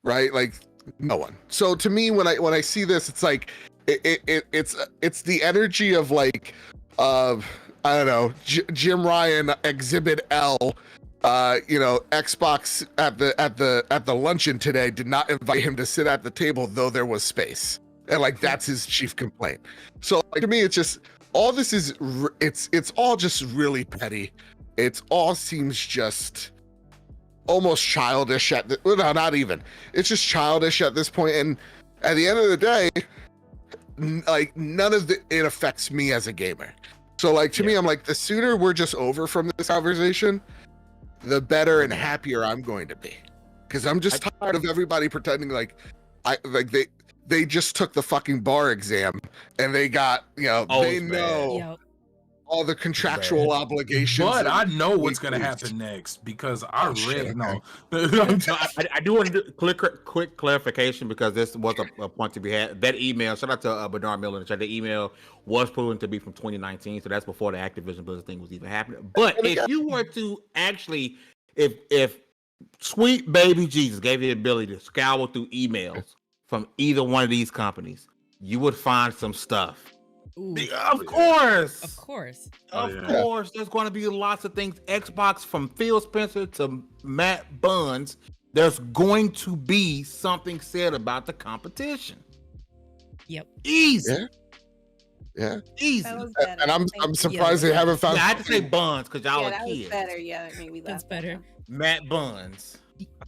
right? Like no one. So to me, when I see this, it's like it's the energy of like I don't know, Jim Ryan Exhibit L. You know, Xbox at the luncheon today did not invite him to sit at the table, though there was space, and like that's his chief complaint. So like, to me, it's just. All this is, it's all just really petty. It all seems just almost childish no, not even. It's just childish at this point. And at the end of the day, like none of it affects me as a gamer. So like to me, I'm like, the sooner we're just over from this conversation, the better and happier I'm going to be. Because I'm just tired of everybody pretending like they just took the fucking bar exam and they got, you know, they know all the contractual obligations. But I know what's going to happen next because I read. No, I do want to do quick clarification because this was a point to be had. That email, shout out to Bernard Miller in the chat. The email was proven to be from 2019, so that's before the Activision Blizzard thing was even happening. But if you were to actually, if sweet baby Jesus gave you the ability to scour through emails from either one of these companies, you would find some stuff. Ooh. Of course. Of course. Of course. There's going to be lots of things. Xbox, from Phil Spencer to Matt Buns, there's going to be something said about the competition. Yep. Easy. Yeah. Easy. That was better. And I'm surprised they haven't found. I had to say Buns because y'all that are was kids. better. Yeah, that made me laugh. That's better. Matt Buns.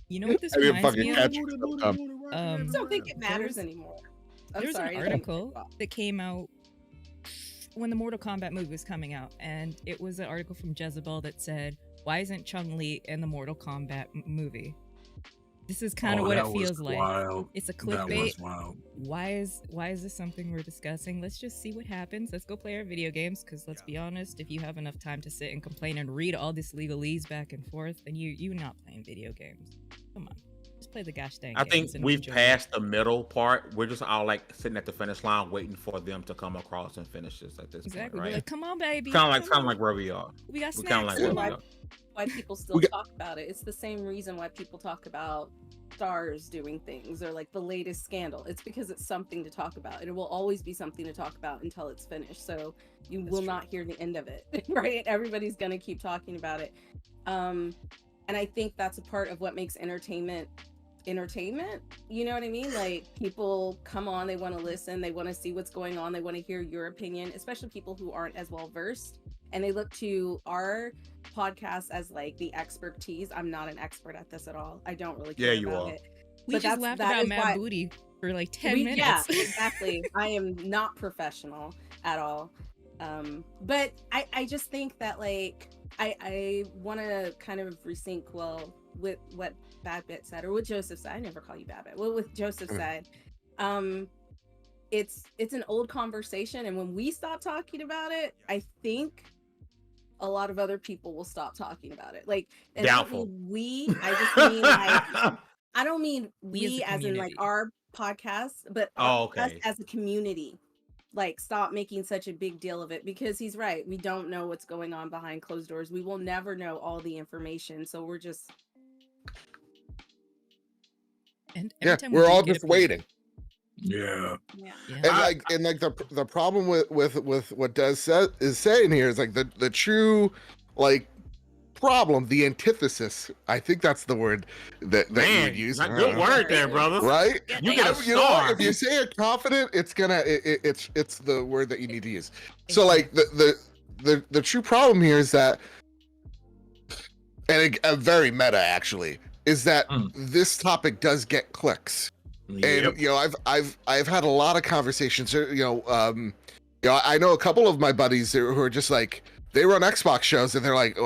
You know what this I didn't reminds me fucking of? catch it. I don't think it matters There's- anymore. I'm There's sorry. an article that came out when the Mortal Kombat movie was coming out, and it was an article from Jezebel that said Why isn't Chun-Li in the Mortal Kombat movie? This is kind of Oh, what it that was feels like. wild. It's a That was clickbait. wild. Why is this something we're discussing? Let's just see what happens. Let's go play our video games, because let's be honest, if you have enough time to sit and complain and read all this legalese back and forth, then you're not playing video games. Come on. Just play the gosh dang I think games and we've enjoy passed the middle part. We're just all like sitting at the finish line, waiting for them to come across and finish this at this Exactly. point, We're right? like, come on, baby. Kind of come like on. where we are. We got We're kind of snacks. like where Come we on. are. Why people still talk about it. It's the same reason why people talk about stars doing things or like the latest scandal. It's because it's something to talk about, and it will always be something to talk about until it's finished. So you will not hear the end of it, right? Everybody's gonna keep talking about it. And I think that's a part of what makes entertainment. You know what I mean? Like, people come on, they want to listen, they want to see what's going on, they want to hear your opinion, especially people who aren't as well versed, and they look to our podcast as like the expertise. I'm not an expert at this at all. I don't really care about it. We just laughed about Mad Booty for like 10 minutes. Yeah, exactly. I am not professional at all. But I just think that like I want to kind of resync with what Bad Bit said, or what Joseph said. I never call you Bad Bit. Well, with Joseph said, it's an old conversation, and when we stop talking about it, I think a lot of other people will stop talking about it. Like, and Doubtful. I just mean like, I don't mean we as in like community. our podcast, but us as a community. Like, stop making such a big deal of it, because he's right. We don't know what's going on behind closed doors. We will never know all the information. So we're just We're all just waiting. Yeah. And like the problem with what Des is saying here is like the true like problem, the antithesis. I think that's the word that you would use. Good word there, brother. Right? You get a star. You know what? If you say it confident, it's the word that you need to use. So like the true problem here is that, and a very meta actually, is that this topic does get clicks. And you know, I've had a lot of conversations. I know a couple of my buddies who are just like, they run Xbox shows and they're like,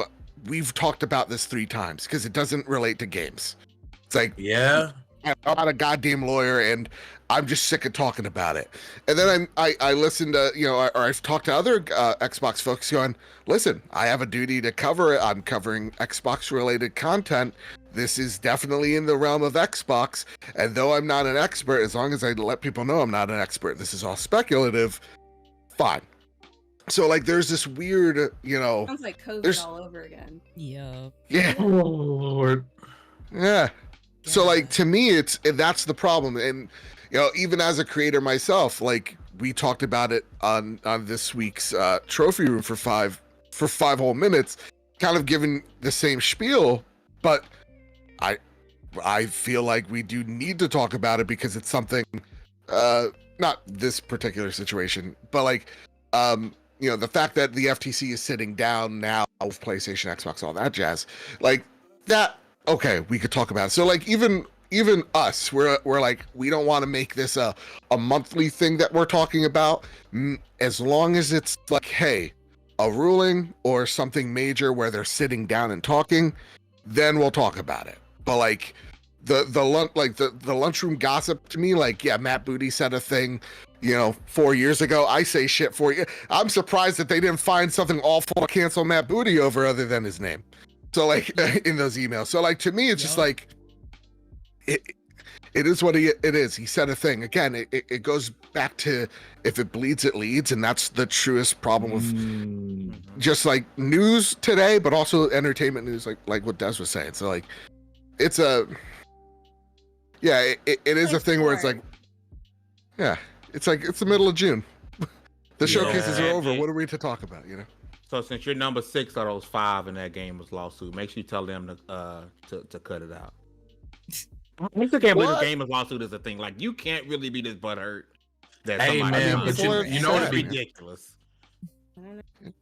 we've talked about this 3 times because it doesn't relate to games. It's like, yeah, I'm not a goddamn lawyer and I'm just sick of talking about it. And then I listen to, or I've talked to other Xbox folks going, listen, I have a duty to cover it. I'm covering Xbox related content. This is definitely in the realm of Xbox. And though I'm not an expert, as long as I let people know I'm not an expert, this is all speculative, fine. So like, there's this weird, sounds like COVID all over again. Yeah. Yeah. Oh, Lord. Yeah. So like, to me, that's the problem. And even as a creator myself, like, we talked about it on this week's trophy room for five whole minutes, kind of giving the same spiel, but I feel like we do need to talk about it because it's something, not this particular situation, but like, the fact that the FTC is sitting down now with PlayStation, Xbox, all that jazz, like that. Okay, we could talk about it. So like, even us, we're like, we don't want to make this a monthly thing that we're talking about. As long as it's like, hey, a ruling or something major where they're sitting down and talking, then we'll talk about it. But like the lunchroom gossip to me, like, yeah, Matt Booty said a thing, 4 years ago. I say shit for you. I'm surprised that they didn't find something awful to cancel Matt Booty over other than his name. So like, in those emails. So like, to me, it's just like, it is what it is. He said a thing. Again, it goes back to, if it bleeds, it leads. And that's the truest problem with just like news today, but also entertainment news, like what Des was saying. So like, it's it is a thing where it's like, yeah, it's like, it's the middle of June. The showcases are over. What are we to talk about, So since you're number 6 out of those 5 in that game was lawsuit, make sure you tell them to cut it out. I still can't believe the game of lawsuit is a thing. Like, you can't really be this butthurt. That hey man, but you know it's what? ridiculous. I don't know.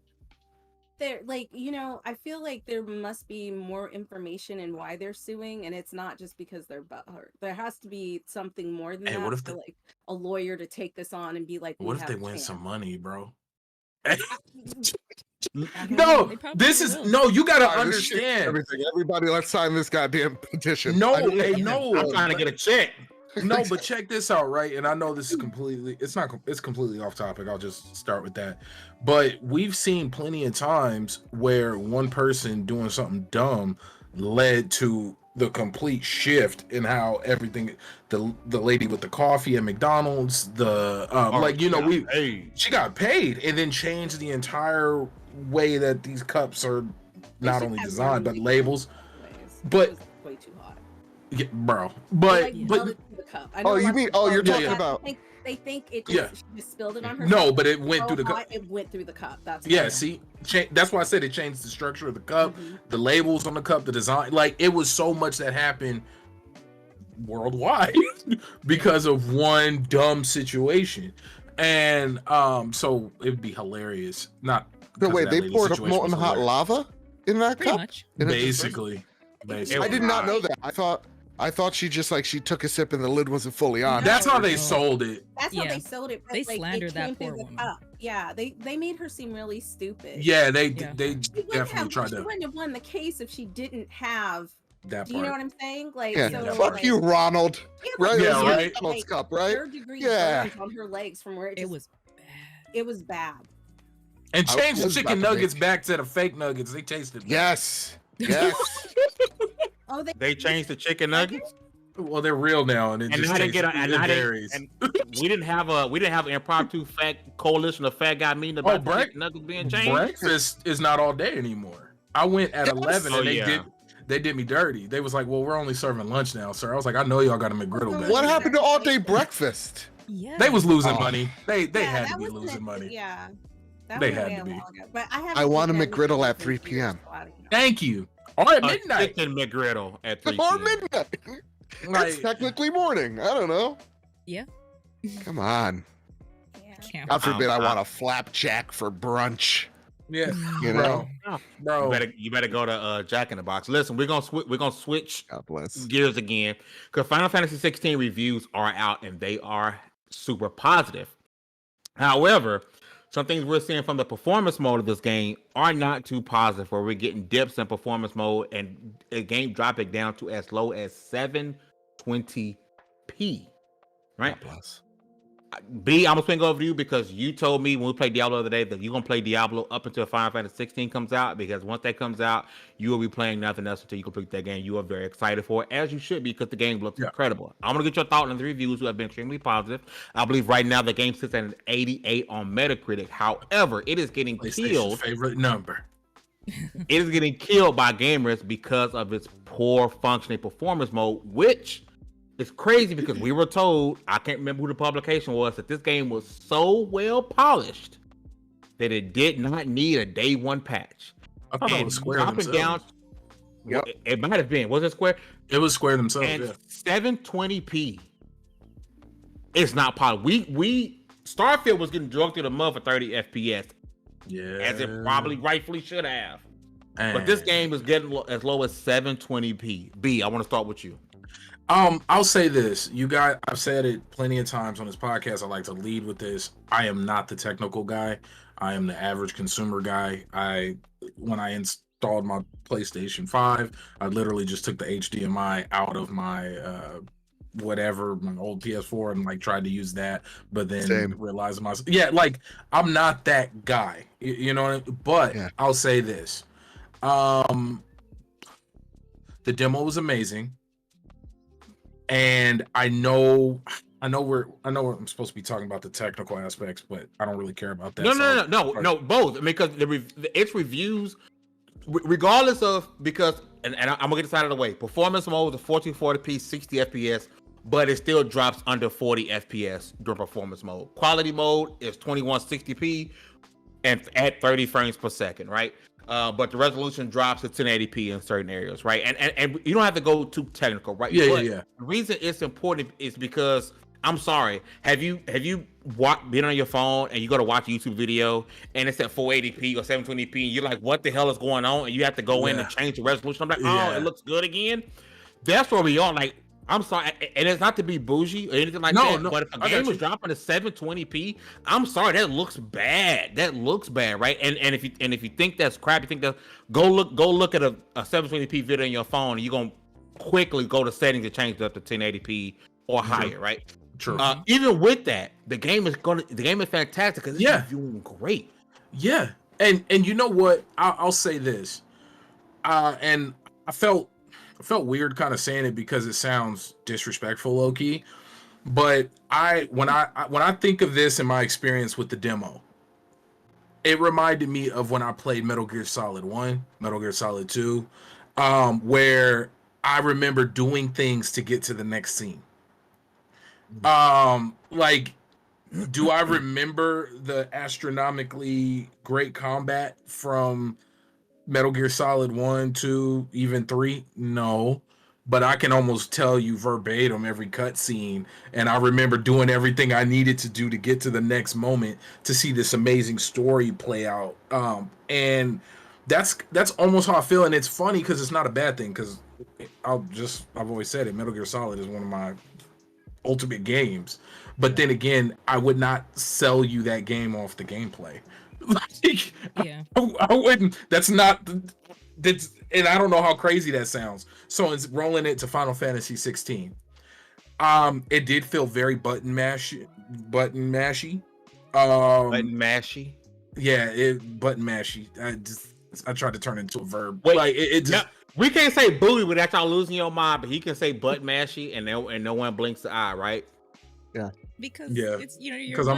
There, like, I feel like there must be more information in why they're suing, and it's not just because they're butthurt. There has to be something more than that. What if for like a lawyer to take this on and be like, what if they win some money, bro? No, They probably this is will. no. You gotta Sign this shit, understand. everything. Everybody, let's sign this goddamn petition. No, I mean, hey, yeah. no. I'm trying to get a check. No, but check this out, right? And I know this is completely, it's completely off topic. I'll just start with that. But we've seen plenty of times where one person doing something dumb led to the complete shift in how everything, the lady with the coffee at McDonald's, she got paid and then changed the entire way that these cups are not only designed but labels. But it was way too hot. yeah, bro. They, But spilled it through the cup. I know Oh, a you lot of mean? people Oh, you're don't talking know about? that. They think it Yeah. just, she just spilled it on her. no, cup. but it went So through the cup. hot, it went through the cup. That's Yeah, why. see, that's why I said it changed the structure of the cup, Mhm. the labels on the cup, the design. Like it was so much that happened worldwide because of one dumb situation, and so it'd be hilarious. Not So because wait, of that they lady's poured situation molten was hot hilarious. lava in that Pretty cup? much. And it just- Basically. I did not know that. I thought she just she took a sip and the lid wasn't fully on. That's how they No. sold it. That's how Yeah. they sold it. But, They like, slandered it that came through poor the woman. cup. Yeah, they made her seem really stupid. Yeah, they Yeah. She definitely tried she to wouldn't have won the case if she didn't have. that Do you know part. what I'm saying? Like, Yeah. so, Fuck like, you, Ronald. yeah, Right? Yeah, It was a right. McDonald's cup, right? 3rd-degree Yeah. burns on her legs from where it It just, was bad. it was bad. And I change the was about chicken to nuggets make- back to the fake nuggets. They tasted better. Yes. Yes. Oh, They changed the chicken nuggets, Well, they're real now, and it and just now they tastes, get it varies. and we didn't have an impromptu fat coalition of fat guy meeting about the chicken nuggets being changed. Breakfast is not all day anymore. I went at 11 Oh, and yeah. they did me dirty. They was like, "Well, we're only serving lunch now, sir." I was like, "I know y'all got a McGriddle back." What there." happened to all day breakfast? Yeah. They was losing Oh. money. They Yeah, had to that be wasn't losing it. money. Yeah. That They was had a to be. while ago. But I I want a haven't eaten McGriddle at in 3 years, p.m. so I don't know. Thank you. Or at A midnight. chicken McGriddle at 3 Or p.m. midnight. It's Like, technically morning. I don't know. Yeah. Come on. Yeah. Can't. God forbid I want a flapjack for brunch. yeah, You know? bro. You better go to Jack in the Box. Listen, we're gonna switch God bless. gears again because Final Fantasy 16 reviews are out and they are super positive. However, some things we're seeing from the performance mode of this game are not too positive, where we're getting dips in performance mode and the game dropping down to as low as 720p. Right? God bless. B, I'm gonna swing over to you because you told me when we played Diablo the other day that you're gonna play Diablo up until Final Fantasy 16 comes out, because once that comes out, you will be playing nothing else until you complete that game. You are very excited for it, as you should be, because the game looks incredible. I'm gonna get your thought on the reviews, who have been extremely positive. I believe right now the game sits at an 88 on Metacritic. However, it is getting killed. Favorite number. It is getting killed by gamers because of its poor functioning performance mode, which it's crazy because we were told, I can't remember who the publication was, that this game was so well polished that it did not need a day one patch. I thought it was Square themselves. Yep. It might have been. Was it Square? It was Square themselves. And Yeah. 720p. It's not polished. We Starfield was getting drugged through the mud for 30 FPS, Yeah. as it probably rightfully should have. But this game is getting as low as 720p. B, I want to start with you. I'll say this. You guys, I've said it plenty of times on this podcast. I like to lead with this. I am not the technical guy. I am the average consumer guy. When I installed my PlayStation 5, I literally just took the HDMI out of my whatever, my old PS4, and like tried to use that, but then realized myself, I'm not that guy. You know what I mean? But I'll say this. The demo was amazing. And I know I'm supposed to be talking about the technical aspects, but I don't really care about that. No, both. Because its reviews, regardless of, because, and I'm gonna get this out of the way. Performance mode is 1440p, 60 FPS, but it still drops under 40 FPS during performance mode. Quality mode is 2160p and at 30 frames per second, right? But the resolution drops to 1080p in certain areas, right? And you don't have to go too technical, right? Yeah. The reason it's important is because, I'm sorry, have you been on your phone and you go to watch a YouTube video and it's at 480p or 720p and you're like, what the hell is going on? And you have to go in and change the resolution. I'm like, oh, it looks good again. That's where we are. Like, I'm sorry, and it's not to be bougie or anything like No, that. no, But if a I got game you. is dropping to 720p, I'm sorry, that looks bad. That looks bad, right? And if you think that's crap, you think that go look at a 720p video on your phone, and you're gonna quickly go to settings and change it up to 1080p or higher, right? True. Even with that, the game is fantastic because it's doing great. Yeah, and you know what? I'll say this, and I felt weird kind of saying it because it sounds disrespectful, low key. But when I think of this in my experience with the demo, it reminded me of when I played Metal Gear Solid 1, Metal Gear Solid 2, where I remember doing things to get to the next scene. Like, do I remember the astronomically great combat from Metal Gear Solid 1, 2, even 3? No. But I can almost tell you verbatim every cutscene, and I remember doing everything I needed to do to get to the next moment to see this amazing story play out. And that's almost how I feel, and it's funny because it's not a bad thing, because I've always said it, Metal Gear Solid is one of my ultimate games. But then again, I would not sell you that game off the gameplay. Like, I wouldn't. That's not. That's, and I don't know how crazy that sounds. So it's rolling it to Final Fantasy XVI. It did feel very button mashy. Button mashy. Yeah, button mashy. I tried to turn it into a verb. Wait, like it just. We can't say booty without y'all losing your mind, but he can say button mashy, and no one blinks the eye, right? Yeah. Because it's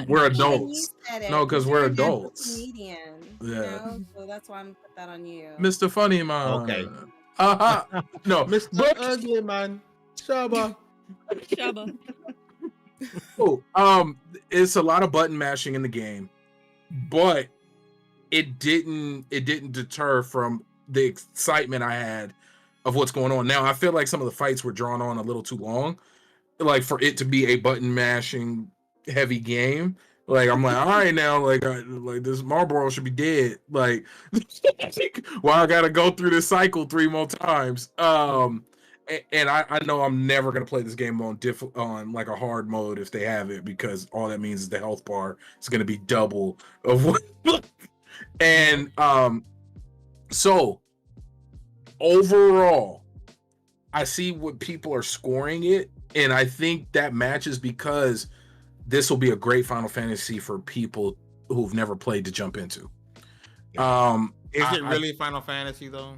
we're adults. No, because we're adults. Comedian, so that's why I'm put that on you, Mr. Funny Man. Okay. No, Mr. Ugly Man. Shabba. Oh, it's a lot of button mashing in the game, but it didn't deter from the excitement I had of what's going on. Now I feel like some of the fights were drawn on a little too long. Like for it to be a button mashing heavy game, like I'm like, all right now, like this Marlboro should be dead. Like, why I gotta go through this cycle 3 more times? And I know I'm never gonna play this game on like a hard mode if they have it, because all that means is the health bar is gonna be double of what. And so overall, I see what people are scoring it. And I think that matches because this will be a great Final Fantasy for people who've never played to jump into. Is it really Final Fantasy though?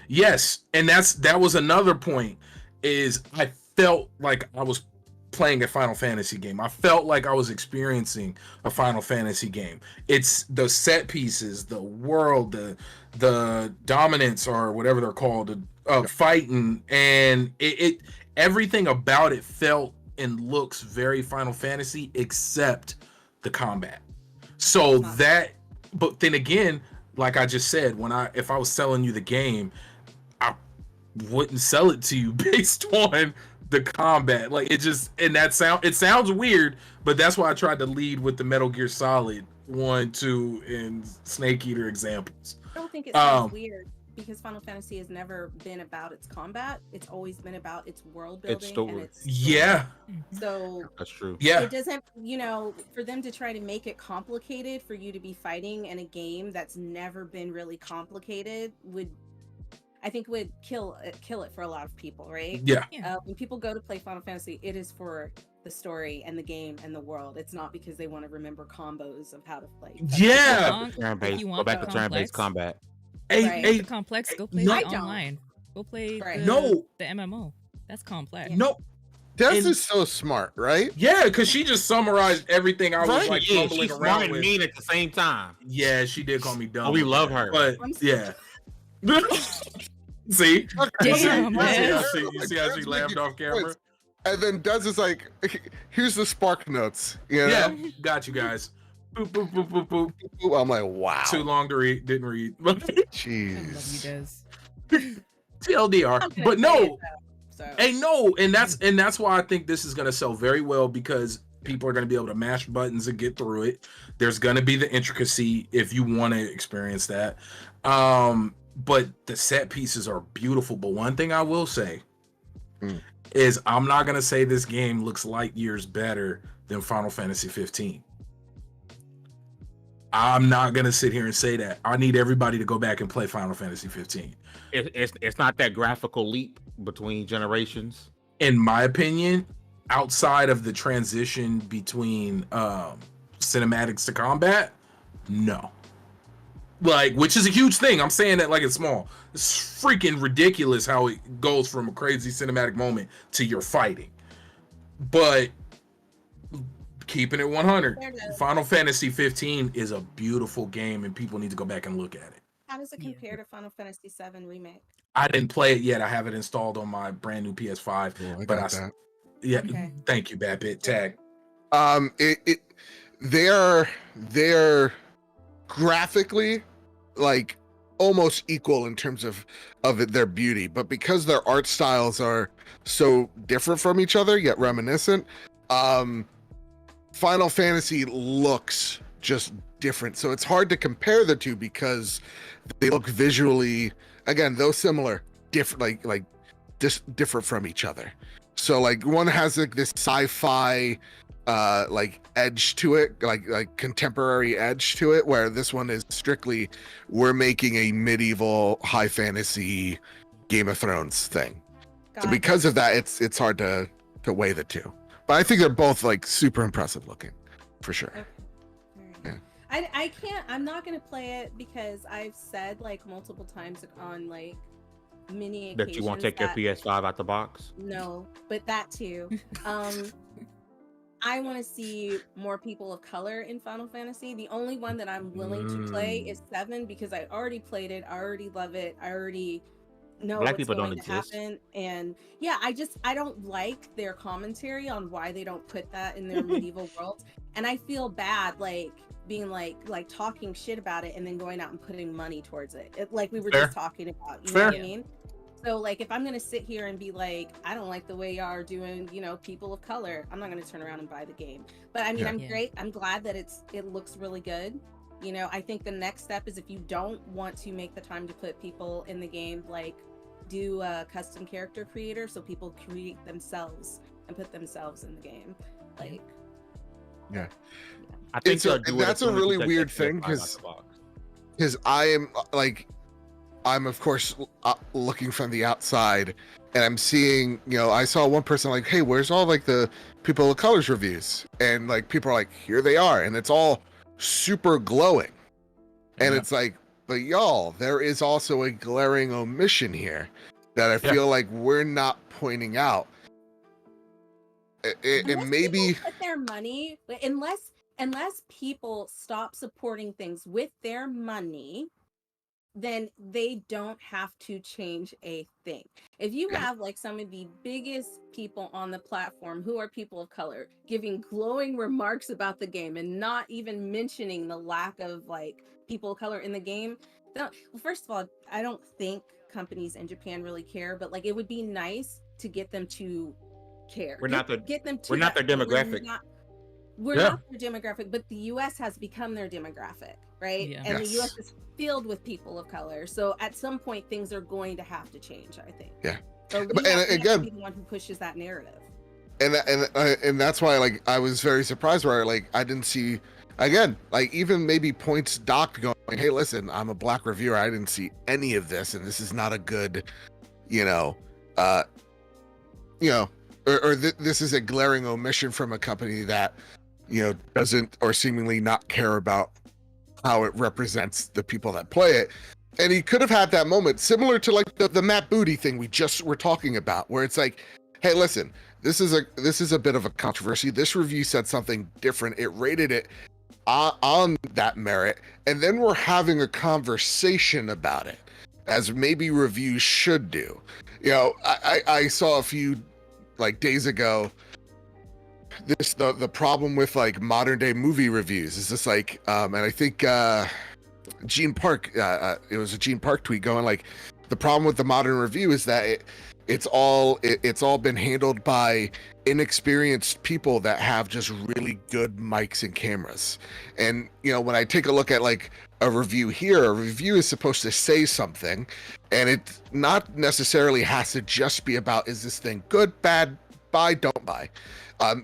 Yes, and that was another point. Is I felt like I was playing a Final Fantasy game. I felt like I was experiencing a Final Fantasy game. It's the set pieces, the world, the dominance or whatever they're called, fighting, and it everything about it felt and looks very Final Fantasy except the combat. So that, but then again, like I just said, if I was selling you the game, I wouldn't sell it to you based on the combat. Like it sounds weird, but that's why I tried to lead with the Metal Gear Solid 1, 2, and Snake Eater examples. I don't think it sounds weird, because Final Fantasy has never been about its combat. It's always been about its world building and its story. Yeah. So that's true. Yeah. It doesn't, for them to try to make it complicated for you to be fighting in a game that's never been really complicated would kill it for a lot of people, right? Yeah. When people go to play Final Fantasy, it is for the story and the game and the world. It's not because they want to remember combos of how to play. Yeah. Go back to turn-based combat. The complex, go play it online. Go play the MMO. That's complex. No. Des is so smart, right? Yeah, because she just summarized everything I was like fumbling around with. Mean at the same time. Yeah, she did call me dumb. Oh, we love her. But yeah. See? Damn, you see how she laughed off camera? And then Des is like, here's the spark notes. Yeah, got you guys. Boop, boop, boop, boop, boop. I'm like, wow. Too long to read, didn't read. Jeez. I love you, Des. TLDR. But no. And that's why I think this is gonna sell very well, because people are gonna be able to mash buttons and get through it. There's gonna be the intricacy if you want to experience that. But the set pieces are beautiful. But one thing I will say is I'm not gonna say this game looks light years better than Final Fantasy 15. I'm not gonna sit here and say that. I need everybody to go back and play Final Fantasy 15. It's not that graphical leap between generations. In my opinion, outside of the transition between cinematics to combat, no. Like, which is a huge thing. I'm saying that like it's small. It's freaking ridiculous how it goes from a crazy cinematic moment to you're fighting. But keeping it 100, Final Fantasy 15 is a beautiful game, and people need to go back and look at it. How does it compare to Final Fantasy VII Remake? I didn't play it yet. I have it installed on my brand new PS5. Oh, Yeah, Okay. thank you, Bad Tag. They're graphically like almost equal in terms of their beauty, but because their art styles are so different from each other yet reminiscent, Final Fantasy looks just different. So it's hard to compare the two because they look visually, again, though similar, different, like just different from each other. So like one has like this sci-fi like edge to it, like contemporary edge to it, where this one is strictly we're making a medieval high fantasy Game of Thrones thing. Got So it. because of that, it's hard to weigh the two. But I think they're both like super impressive looking, for sure. Okay. Alright. I can't. I'm not gonna play it because I've said like multiple times on like many occasions That you won't take your PS5 out the box. No, but that too. I want to see more people of color in Final Fantasy. The only one that I'm willing to play is 7 because I already played it. I already love it. I already know Black what's people going don't to exist. happen. And yeah, I don't like their commentary on why they don't put that in their medieval world. And I feel bad like being like talking shit about it and then going out and putting money towards it. Like we were Fair. just talking about. You Fair. know what I mean? So like if I'm gonna sit here and be like, I don't like the way y'all are doing, people of color, I'm not gonna turn around and buy the game. But I mean, Yeah. I'm great. I'm glad that it looks really good. I think the next step is if you don't want to make the time to put people in the game, like do a custom character creator so people create themselves and put themselves in the game. Like I think It's a- they'll do and it that's as soon a as you really take weird that thing, PS5 out 'cause- the box. Because I'm of course looking from the outside, and I'm seeing, I saw one person like, hey, where's all like the people of colors reviews? And like people are like, here they are, and it's all super glowing. And Yeah. it's like, but y'all, there is also a glaring omission here that I feel like we're not pointing out. And unless maybe people put their money, unless people stop supporting things with their money, then they don't have to change a thing. If you Yeah. have like some of the biggest people on the platform who are people of color giving glowing remarks about the game and not even mentioning the lack of like people of color in the game, well, first of all, I don't think companies in Japan really care, but like it would be nice to get them to care. We're not their- get them to we're not that their point where demographic. we're Yeah. not their demographic, but the US has become their demographic, right? Yeah. And the Yes. US is filled with people of color. So at some point things are going to have to change, I think. Yeah. So But- we and have to again- be the one who pushes that narrative. and that's why like I was very surprised where like I didn't see, again, like even maybe points docked going, hey, listen, I'm a black reviewer, I didn't see any of this, and this is not a good, this is a glaring omission from a company that doesn't or seemingly not care about how it represents the people that play it. And he could have had that moment similar to like the Matt Booty thing we just were talking about, where it's like, hey, listen, this is a bit of a controversy. This review said something different. It rated it on that merit, and then we're having a conversation about it, as maybe reviews should do. I saw a few like days ago the problem with like modern day movie reviews is just like and I think Gene Park it was a Gene Park tweet going like, the problem with the modern review is that It's all been handled by inexperienced people that have just really good mics and cameras. And when I take a look at like a review here, a review is supposed to say something, and it not necessarily has to just be about, is this thing good, bad, buy, don't buy.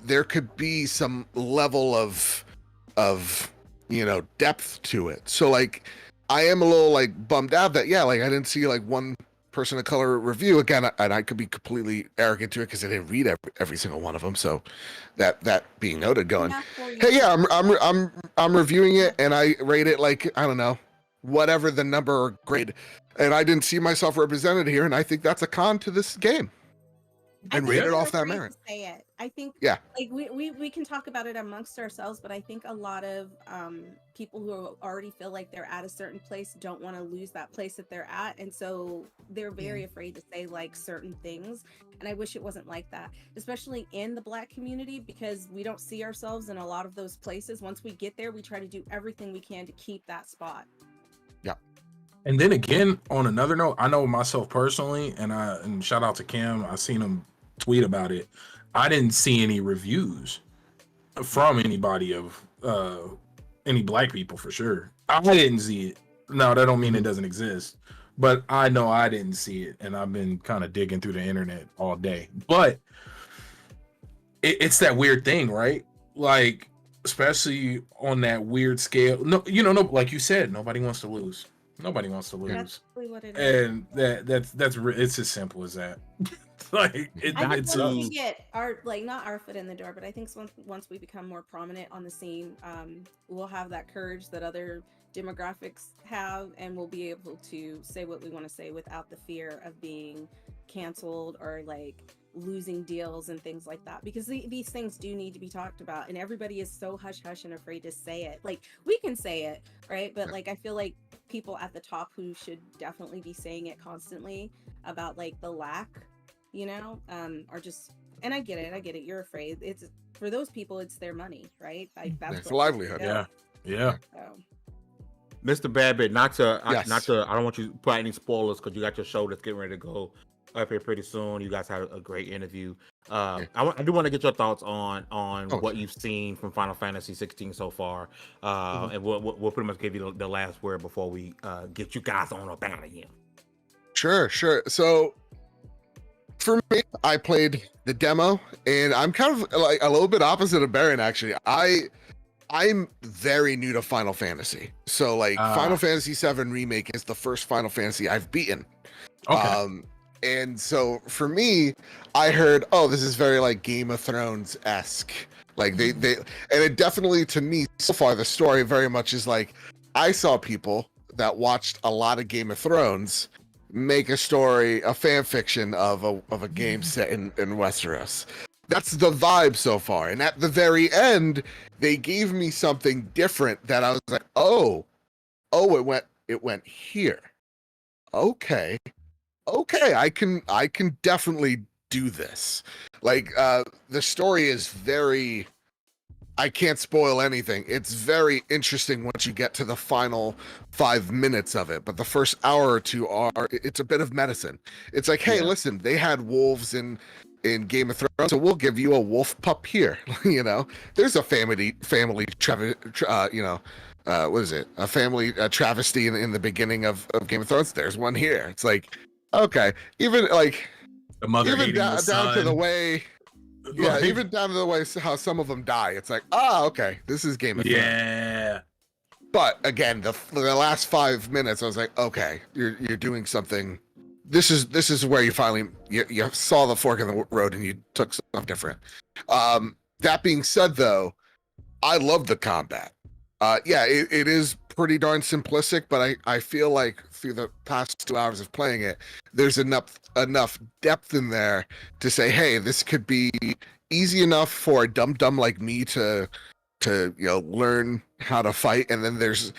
There could be some level of depth to it. So like I am a little like bummed out that I didn't see like one person of color review again, and I could be completely arrogant to it because I didn't read every single one of them. So that being noted, going, hey, yeah, I'm reviewing it and I rate it like, I don't know, whatever the number or grade, and I didn't see myself represented here, and I think that's a con to this game. And rate it off that merit. Say it. I think like we can talk about it amongst ourselves, but I think a lot of people who already feel like they're at a certain place don't want to lose that place that they're at, and so they're very afraid to say like certain things. And I wish it wasn't like that, especially in the Black community, because we don't see ourselves in a lot of those places. Once we get there, we try to do everything we can to keep that spot. And then again, on another note, I know myself personally, and shout out to Cam, I seen him tweet about it. I didn't see any reviews from anybody of any Black people for sure. I didn't see it. No, that don't mean it doesn't exist, but I know I didn't see it, and I've been kind of digging through the internet all day. But it's that weird thing, right? Like, especially on that weird scale. No, like you said, nobody wants to lose. Nobody wants to lose. That's really what it is. And that's it's as simple as that. Like I think once we get our not our foot in the door, but I think once we become more prominent on the scene, we'll have that courage that other demographics have, and we'll be able to say what we want to say without the fear of being canceled or like losing deals and things like that, because these things do need to be talked about, and everybody is so hush hush and afraid to say it. Like, we can say it, right? But like I feel like people at the top who should definitely be saying it constantly about like the lack, are just, and I get it, you're afraid. It's for those people, it's their money, right? Like that's a livelihood. Yeah. So. Mr. Babbitt, not to I don't want you to put any spoilers because you got your show that's getting ready to go up here pretty soon. You guys had a great interview. I do want to get your thoughts on what you've seen from Final Fantasy XVI so far, and we'll pretty much give you the last word before we get you guys on up out of here. Sure. So for me, I played the demo, and I'm kind of like a little bit opposite of Baron, actually. I'm very new to Final Fantasy. So like Final Fantasy VII Remake is the first Final Fantasy I've beaten. Okay. And so for me, I heard, this is very like Game of Thrones-esque. Like they and it definitely, to me so far, the story very much is like, I saw people that watched a lot of Game of Thrones make a story, a fan fiction of a game set in Westeros. That's the vibe so far. And at the very end, they gave me something different that I was like, it went here. Okay, I can definitely do this. Like the story is very, I can't spoil anything. It's very interesting once you get to the final 5 minutes of it, but the first hour or two it's a bit of medicine. It's like, hey, listen, they had wolves in Game of Thrones, so we'll give you a wolf pup here. There's a family what is it? A family travesty in the beginning of Game of Thrones. There's one here. It's like, okay, even like the mother even down to the way, even down to the way how some of them die. It's like, okay, this is Game of Thrones. Yeah. But again, the last 5 minutes, I was like, okay, you're doing something. This is where you finally you saw the fork in the road and you took something different. That being said, though, I love the combat. It is pretty darn simplistic, but I feel like through the past 2 hours of playing it, there's enough depth in there to say, hey, this could be easy enough for a dumb like me to learn how to fight, and then there's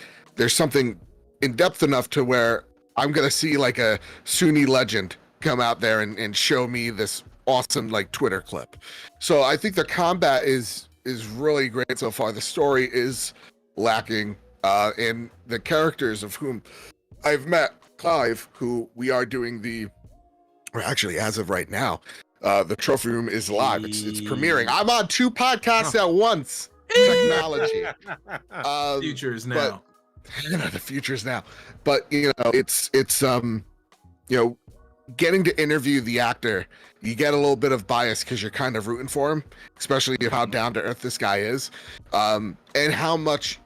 something in depth enough to where I'm gonna see like a Sunni legend come out there and show me this awesome like Twitter clip. So I think the combat is really great so far. The story is lacking, and the characters of whom I've met, Clive, who we are doing the or actually as of right now, the trophy room is live. It's premiering. I'm on 2 podcasts at once. Technology. Future is now. The future is now. But it's getting to interview the actor, you get a little bit of bias because you're kind of rooting for him, especially how down to earth this guy is, and how much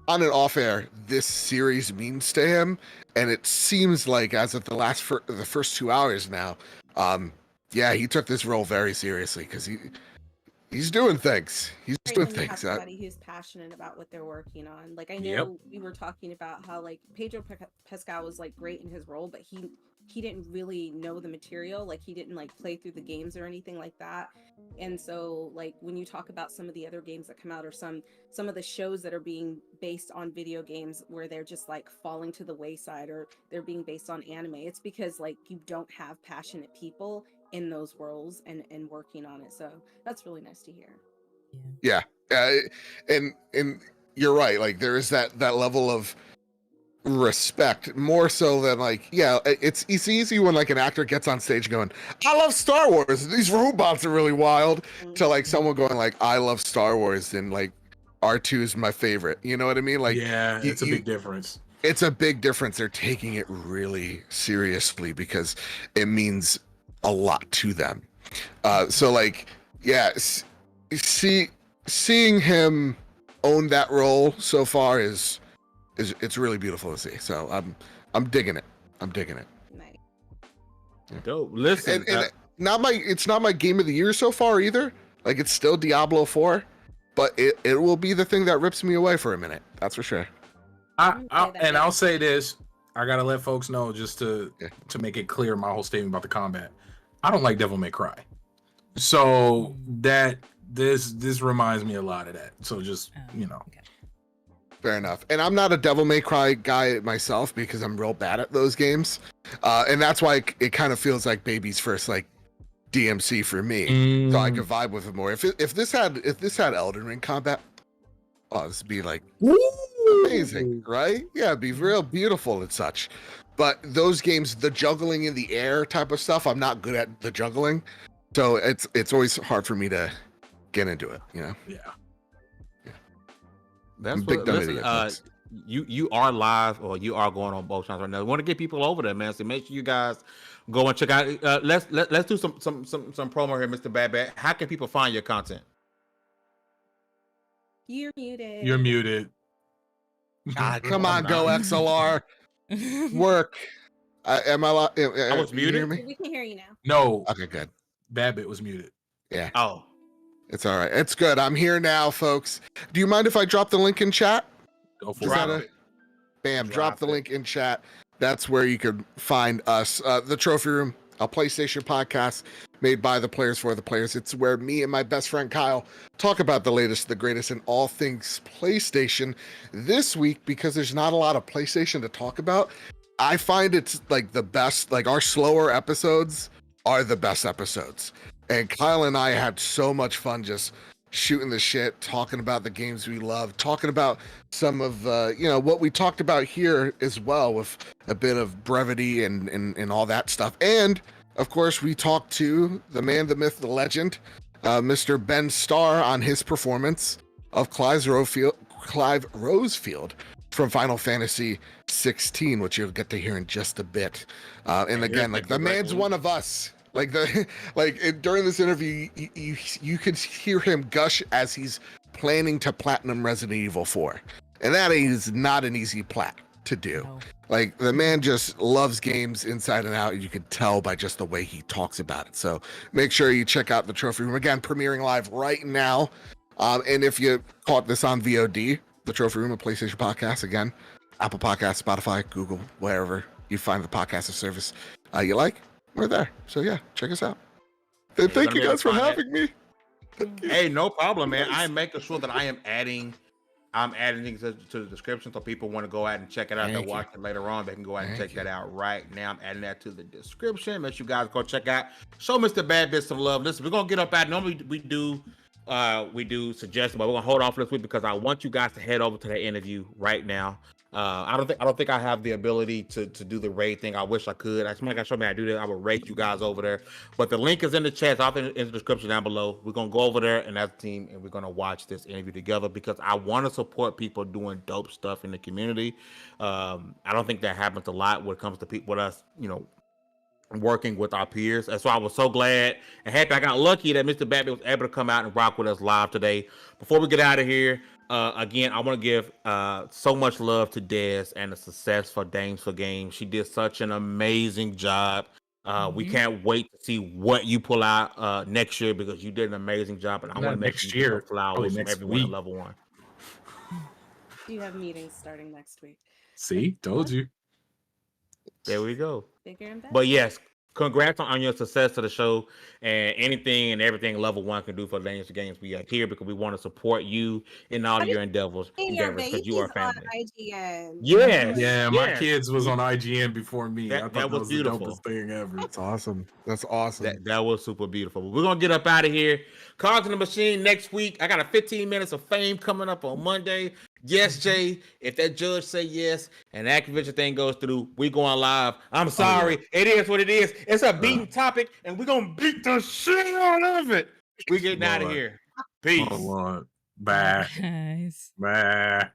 on and off air this series means to him. And it seems like as of the first 2 hours now, he took this role very seriously because he's doing things. He's doing things. Somebody who's passionate about what they're working on. Like, I know we were talking about how like Pedro Pascal was like great in his role, but he didn't really know the material. Like, he didn't like play through the games or anything like that. And so like when you talk about some of the other games that come out, or some of the shows that are being based on video games where they're just like falling to the wayside, or they're being based on anime, it's because like you don't have passionate people in those roles and working on it. So that's really nice to hear. Yeah. And you're right. Like, there is that level of respect, more so than like, it's easy when like an actor gets on stage going, I love Star Wars, these robots are really wild, to like someone going like, I love Star Wars and like R2 is my favorite. You know what I mean? Like, it's a big difference. It's a big difference. They're taking it really seriously because it means a lot to them. So like, seeing him own that role so far is it's really beautiful to see. So I'm digging it. Nice. Dope. Listen, and it's not my game of the year so far either. Like, it's still Diablo 4, but it will be the thing that rips me away for a minute. That's for sure. I'll say this. I gotta let folks know, just to make it clear, my whole statement about the combat. I don't like Devil May Cry, so that this reminds me a lot of that. So just Okay. Fair enough. And I'm not a Devil May Cry guy myself because I'm real bad at those games, and that's why it kind of feels like baby's first like DMC for me. So I could vibe with it more. If this had Elden Ring combat, this would be like amazing, right? Yeah, it'd be real beautiful and such. But those games, the juggling in the air type of stuff, I'm not good at the juggling, so it's always hard for me to get into it. Yeah. That's what. Listen, you are live, or you are going on both channels right now. We want to get people over there, man. So make sure you guys go and check out. Let's do some promo here, Mr. Bad Bad. How can people find your content? You're muted. You're muted. God, come on, go XLR. Work. Am I? I was muted. We can hear you now. No. Okay, good. Babbit was muted. Yeah. Oh, it's all right. It's good. I'm here now, folks. Do you mind if I drop the link in chat? Go for it. Bam, drop the link in chat. That's where you could find us. The Trophy Room, a PlayStation podcast made by the players for the players. It's where me and my best friend Kyle talk about the latest, the greatest in all things PlayStation. This week, because there's not a lot of PlayStation to talk about, I find it's like the best, like our slower episodes are the best episodes. And Kyle and I had so much fun just shooting the shit, talking about the games we love, talking about some of what we talked about here as well, with a bit of brevity and all that stuff. And of course, we talked to the man, the myth, the legend, Mr. Ben Starr, on his performance of Clive Rosefield from Final Fantasy XVI, which you'll get to hear in just a bit. And again, like, the man's one of us. During this interview, you could hear him gush as he's planning to platinum Resident Evil 4, and that is not an easy plat to do. No. Like, the man just loves games inside and out, and you can tell by just the way he talks about it. So make sure you check out the Trophy Room, again, premiering live right now. And if you caught this on VOD, the Trophy Room, a PlayStation podcast, again, Apple Podcasts, Spotify, Google, wherever you find the podcast service you like, we're there. So yeah, check us out. And thank you guys for having me. Hey, no problem, man. I'm making sure that I'm adding things to the description, so people want to go out and check it out. They'll watch it later on. They can go out and check that out right now. I'm adding that to the description. Make sure you guys go check out. Show Mr. Bad Bit some love. Listen, we're gonna get up out. Normally we do suggestions, but we're gonna hold off for this week because I want you guys to head over to the interview right now. I don't think I have the ability to do the raid thing. I wish I could. Somebody got to show me how to do that. I would rate you guys over there. But the link is in the chat. It's off in the description down below. We're gonna go over there and as a team, and we're gonna watch this interview together because I want to support people doing dope stuff in the community. I don't think that happens a lot when it comes to people with us, working with our peers. And so I was so glad and happy I got lucky that Mr. Batman was able to come out and rock with us live today. Before we get out of here, again, I want to give so much love to Des and the success for Dames for Games. She did such an amazing job. We can't wait to see what you pull out next year because you did an amazing job. And I want to make next sure you year, get flowers from next everyone at week. level 1. You have meetings starting next week. See, told you. There we go. Bigger and better. But yes, congrats on your success to the show and anything and everything level 1 can do for the Dames Games. We are here because we want to support you in all of your endeavors because you are family. IGN. Yes. Yeah, my kids was on IGN before me. I thought that was beautiful. the dopest thing ever. That's awesome. That's awesome. That was super beautiful. We're gonna get up out of here. Cards in the Machine next week. I got a 15 minutes of fame coming up on Monday. Yes, Jay. If that judge say yes and the Activision thing goes through, we going live. I'm sorry. It is what it is. It's a beaten topic, and we're gonna beat the shit out of it. We getting out of here. Peace. Oh, Lord. Bye. Guys. Bye.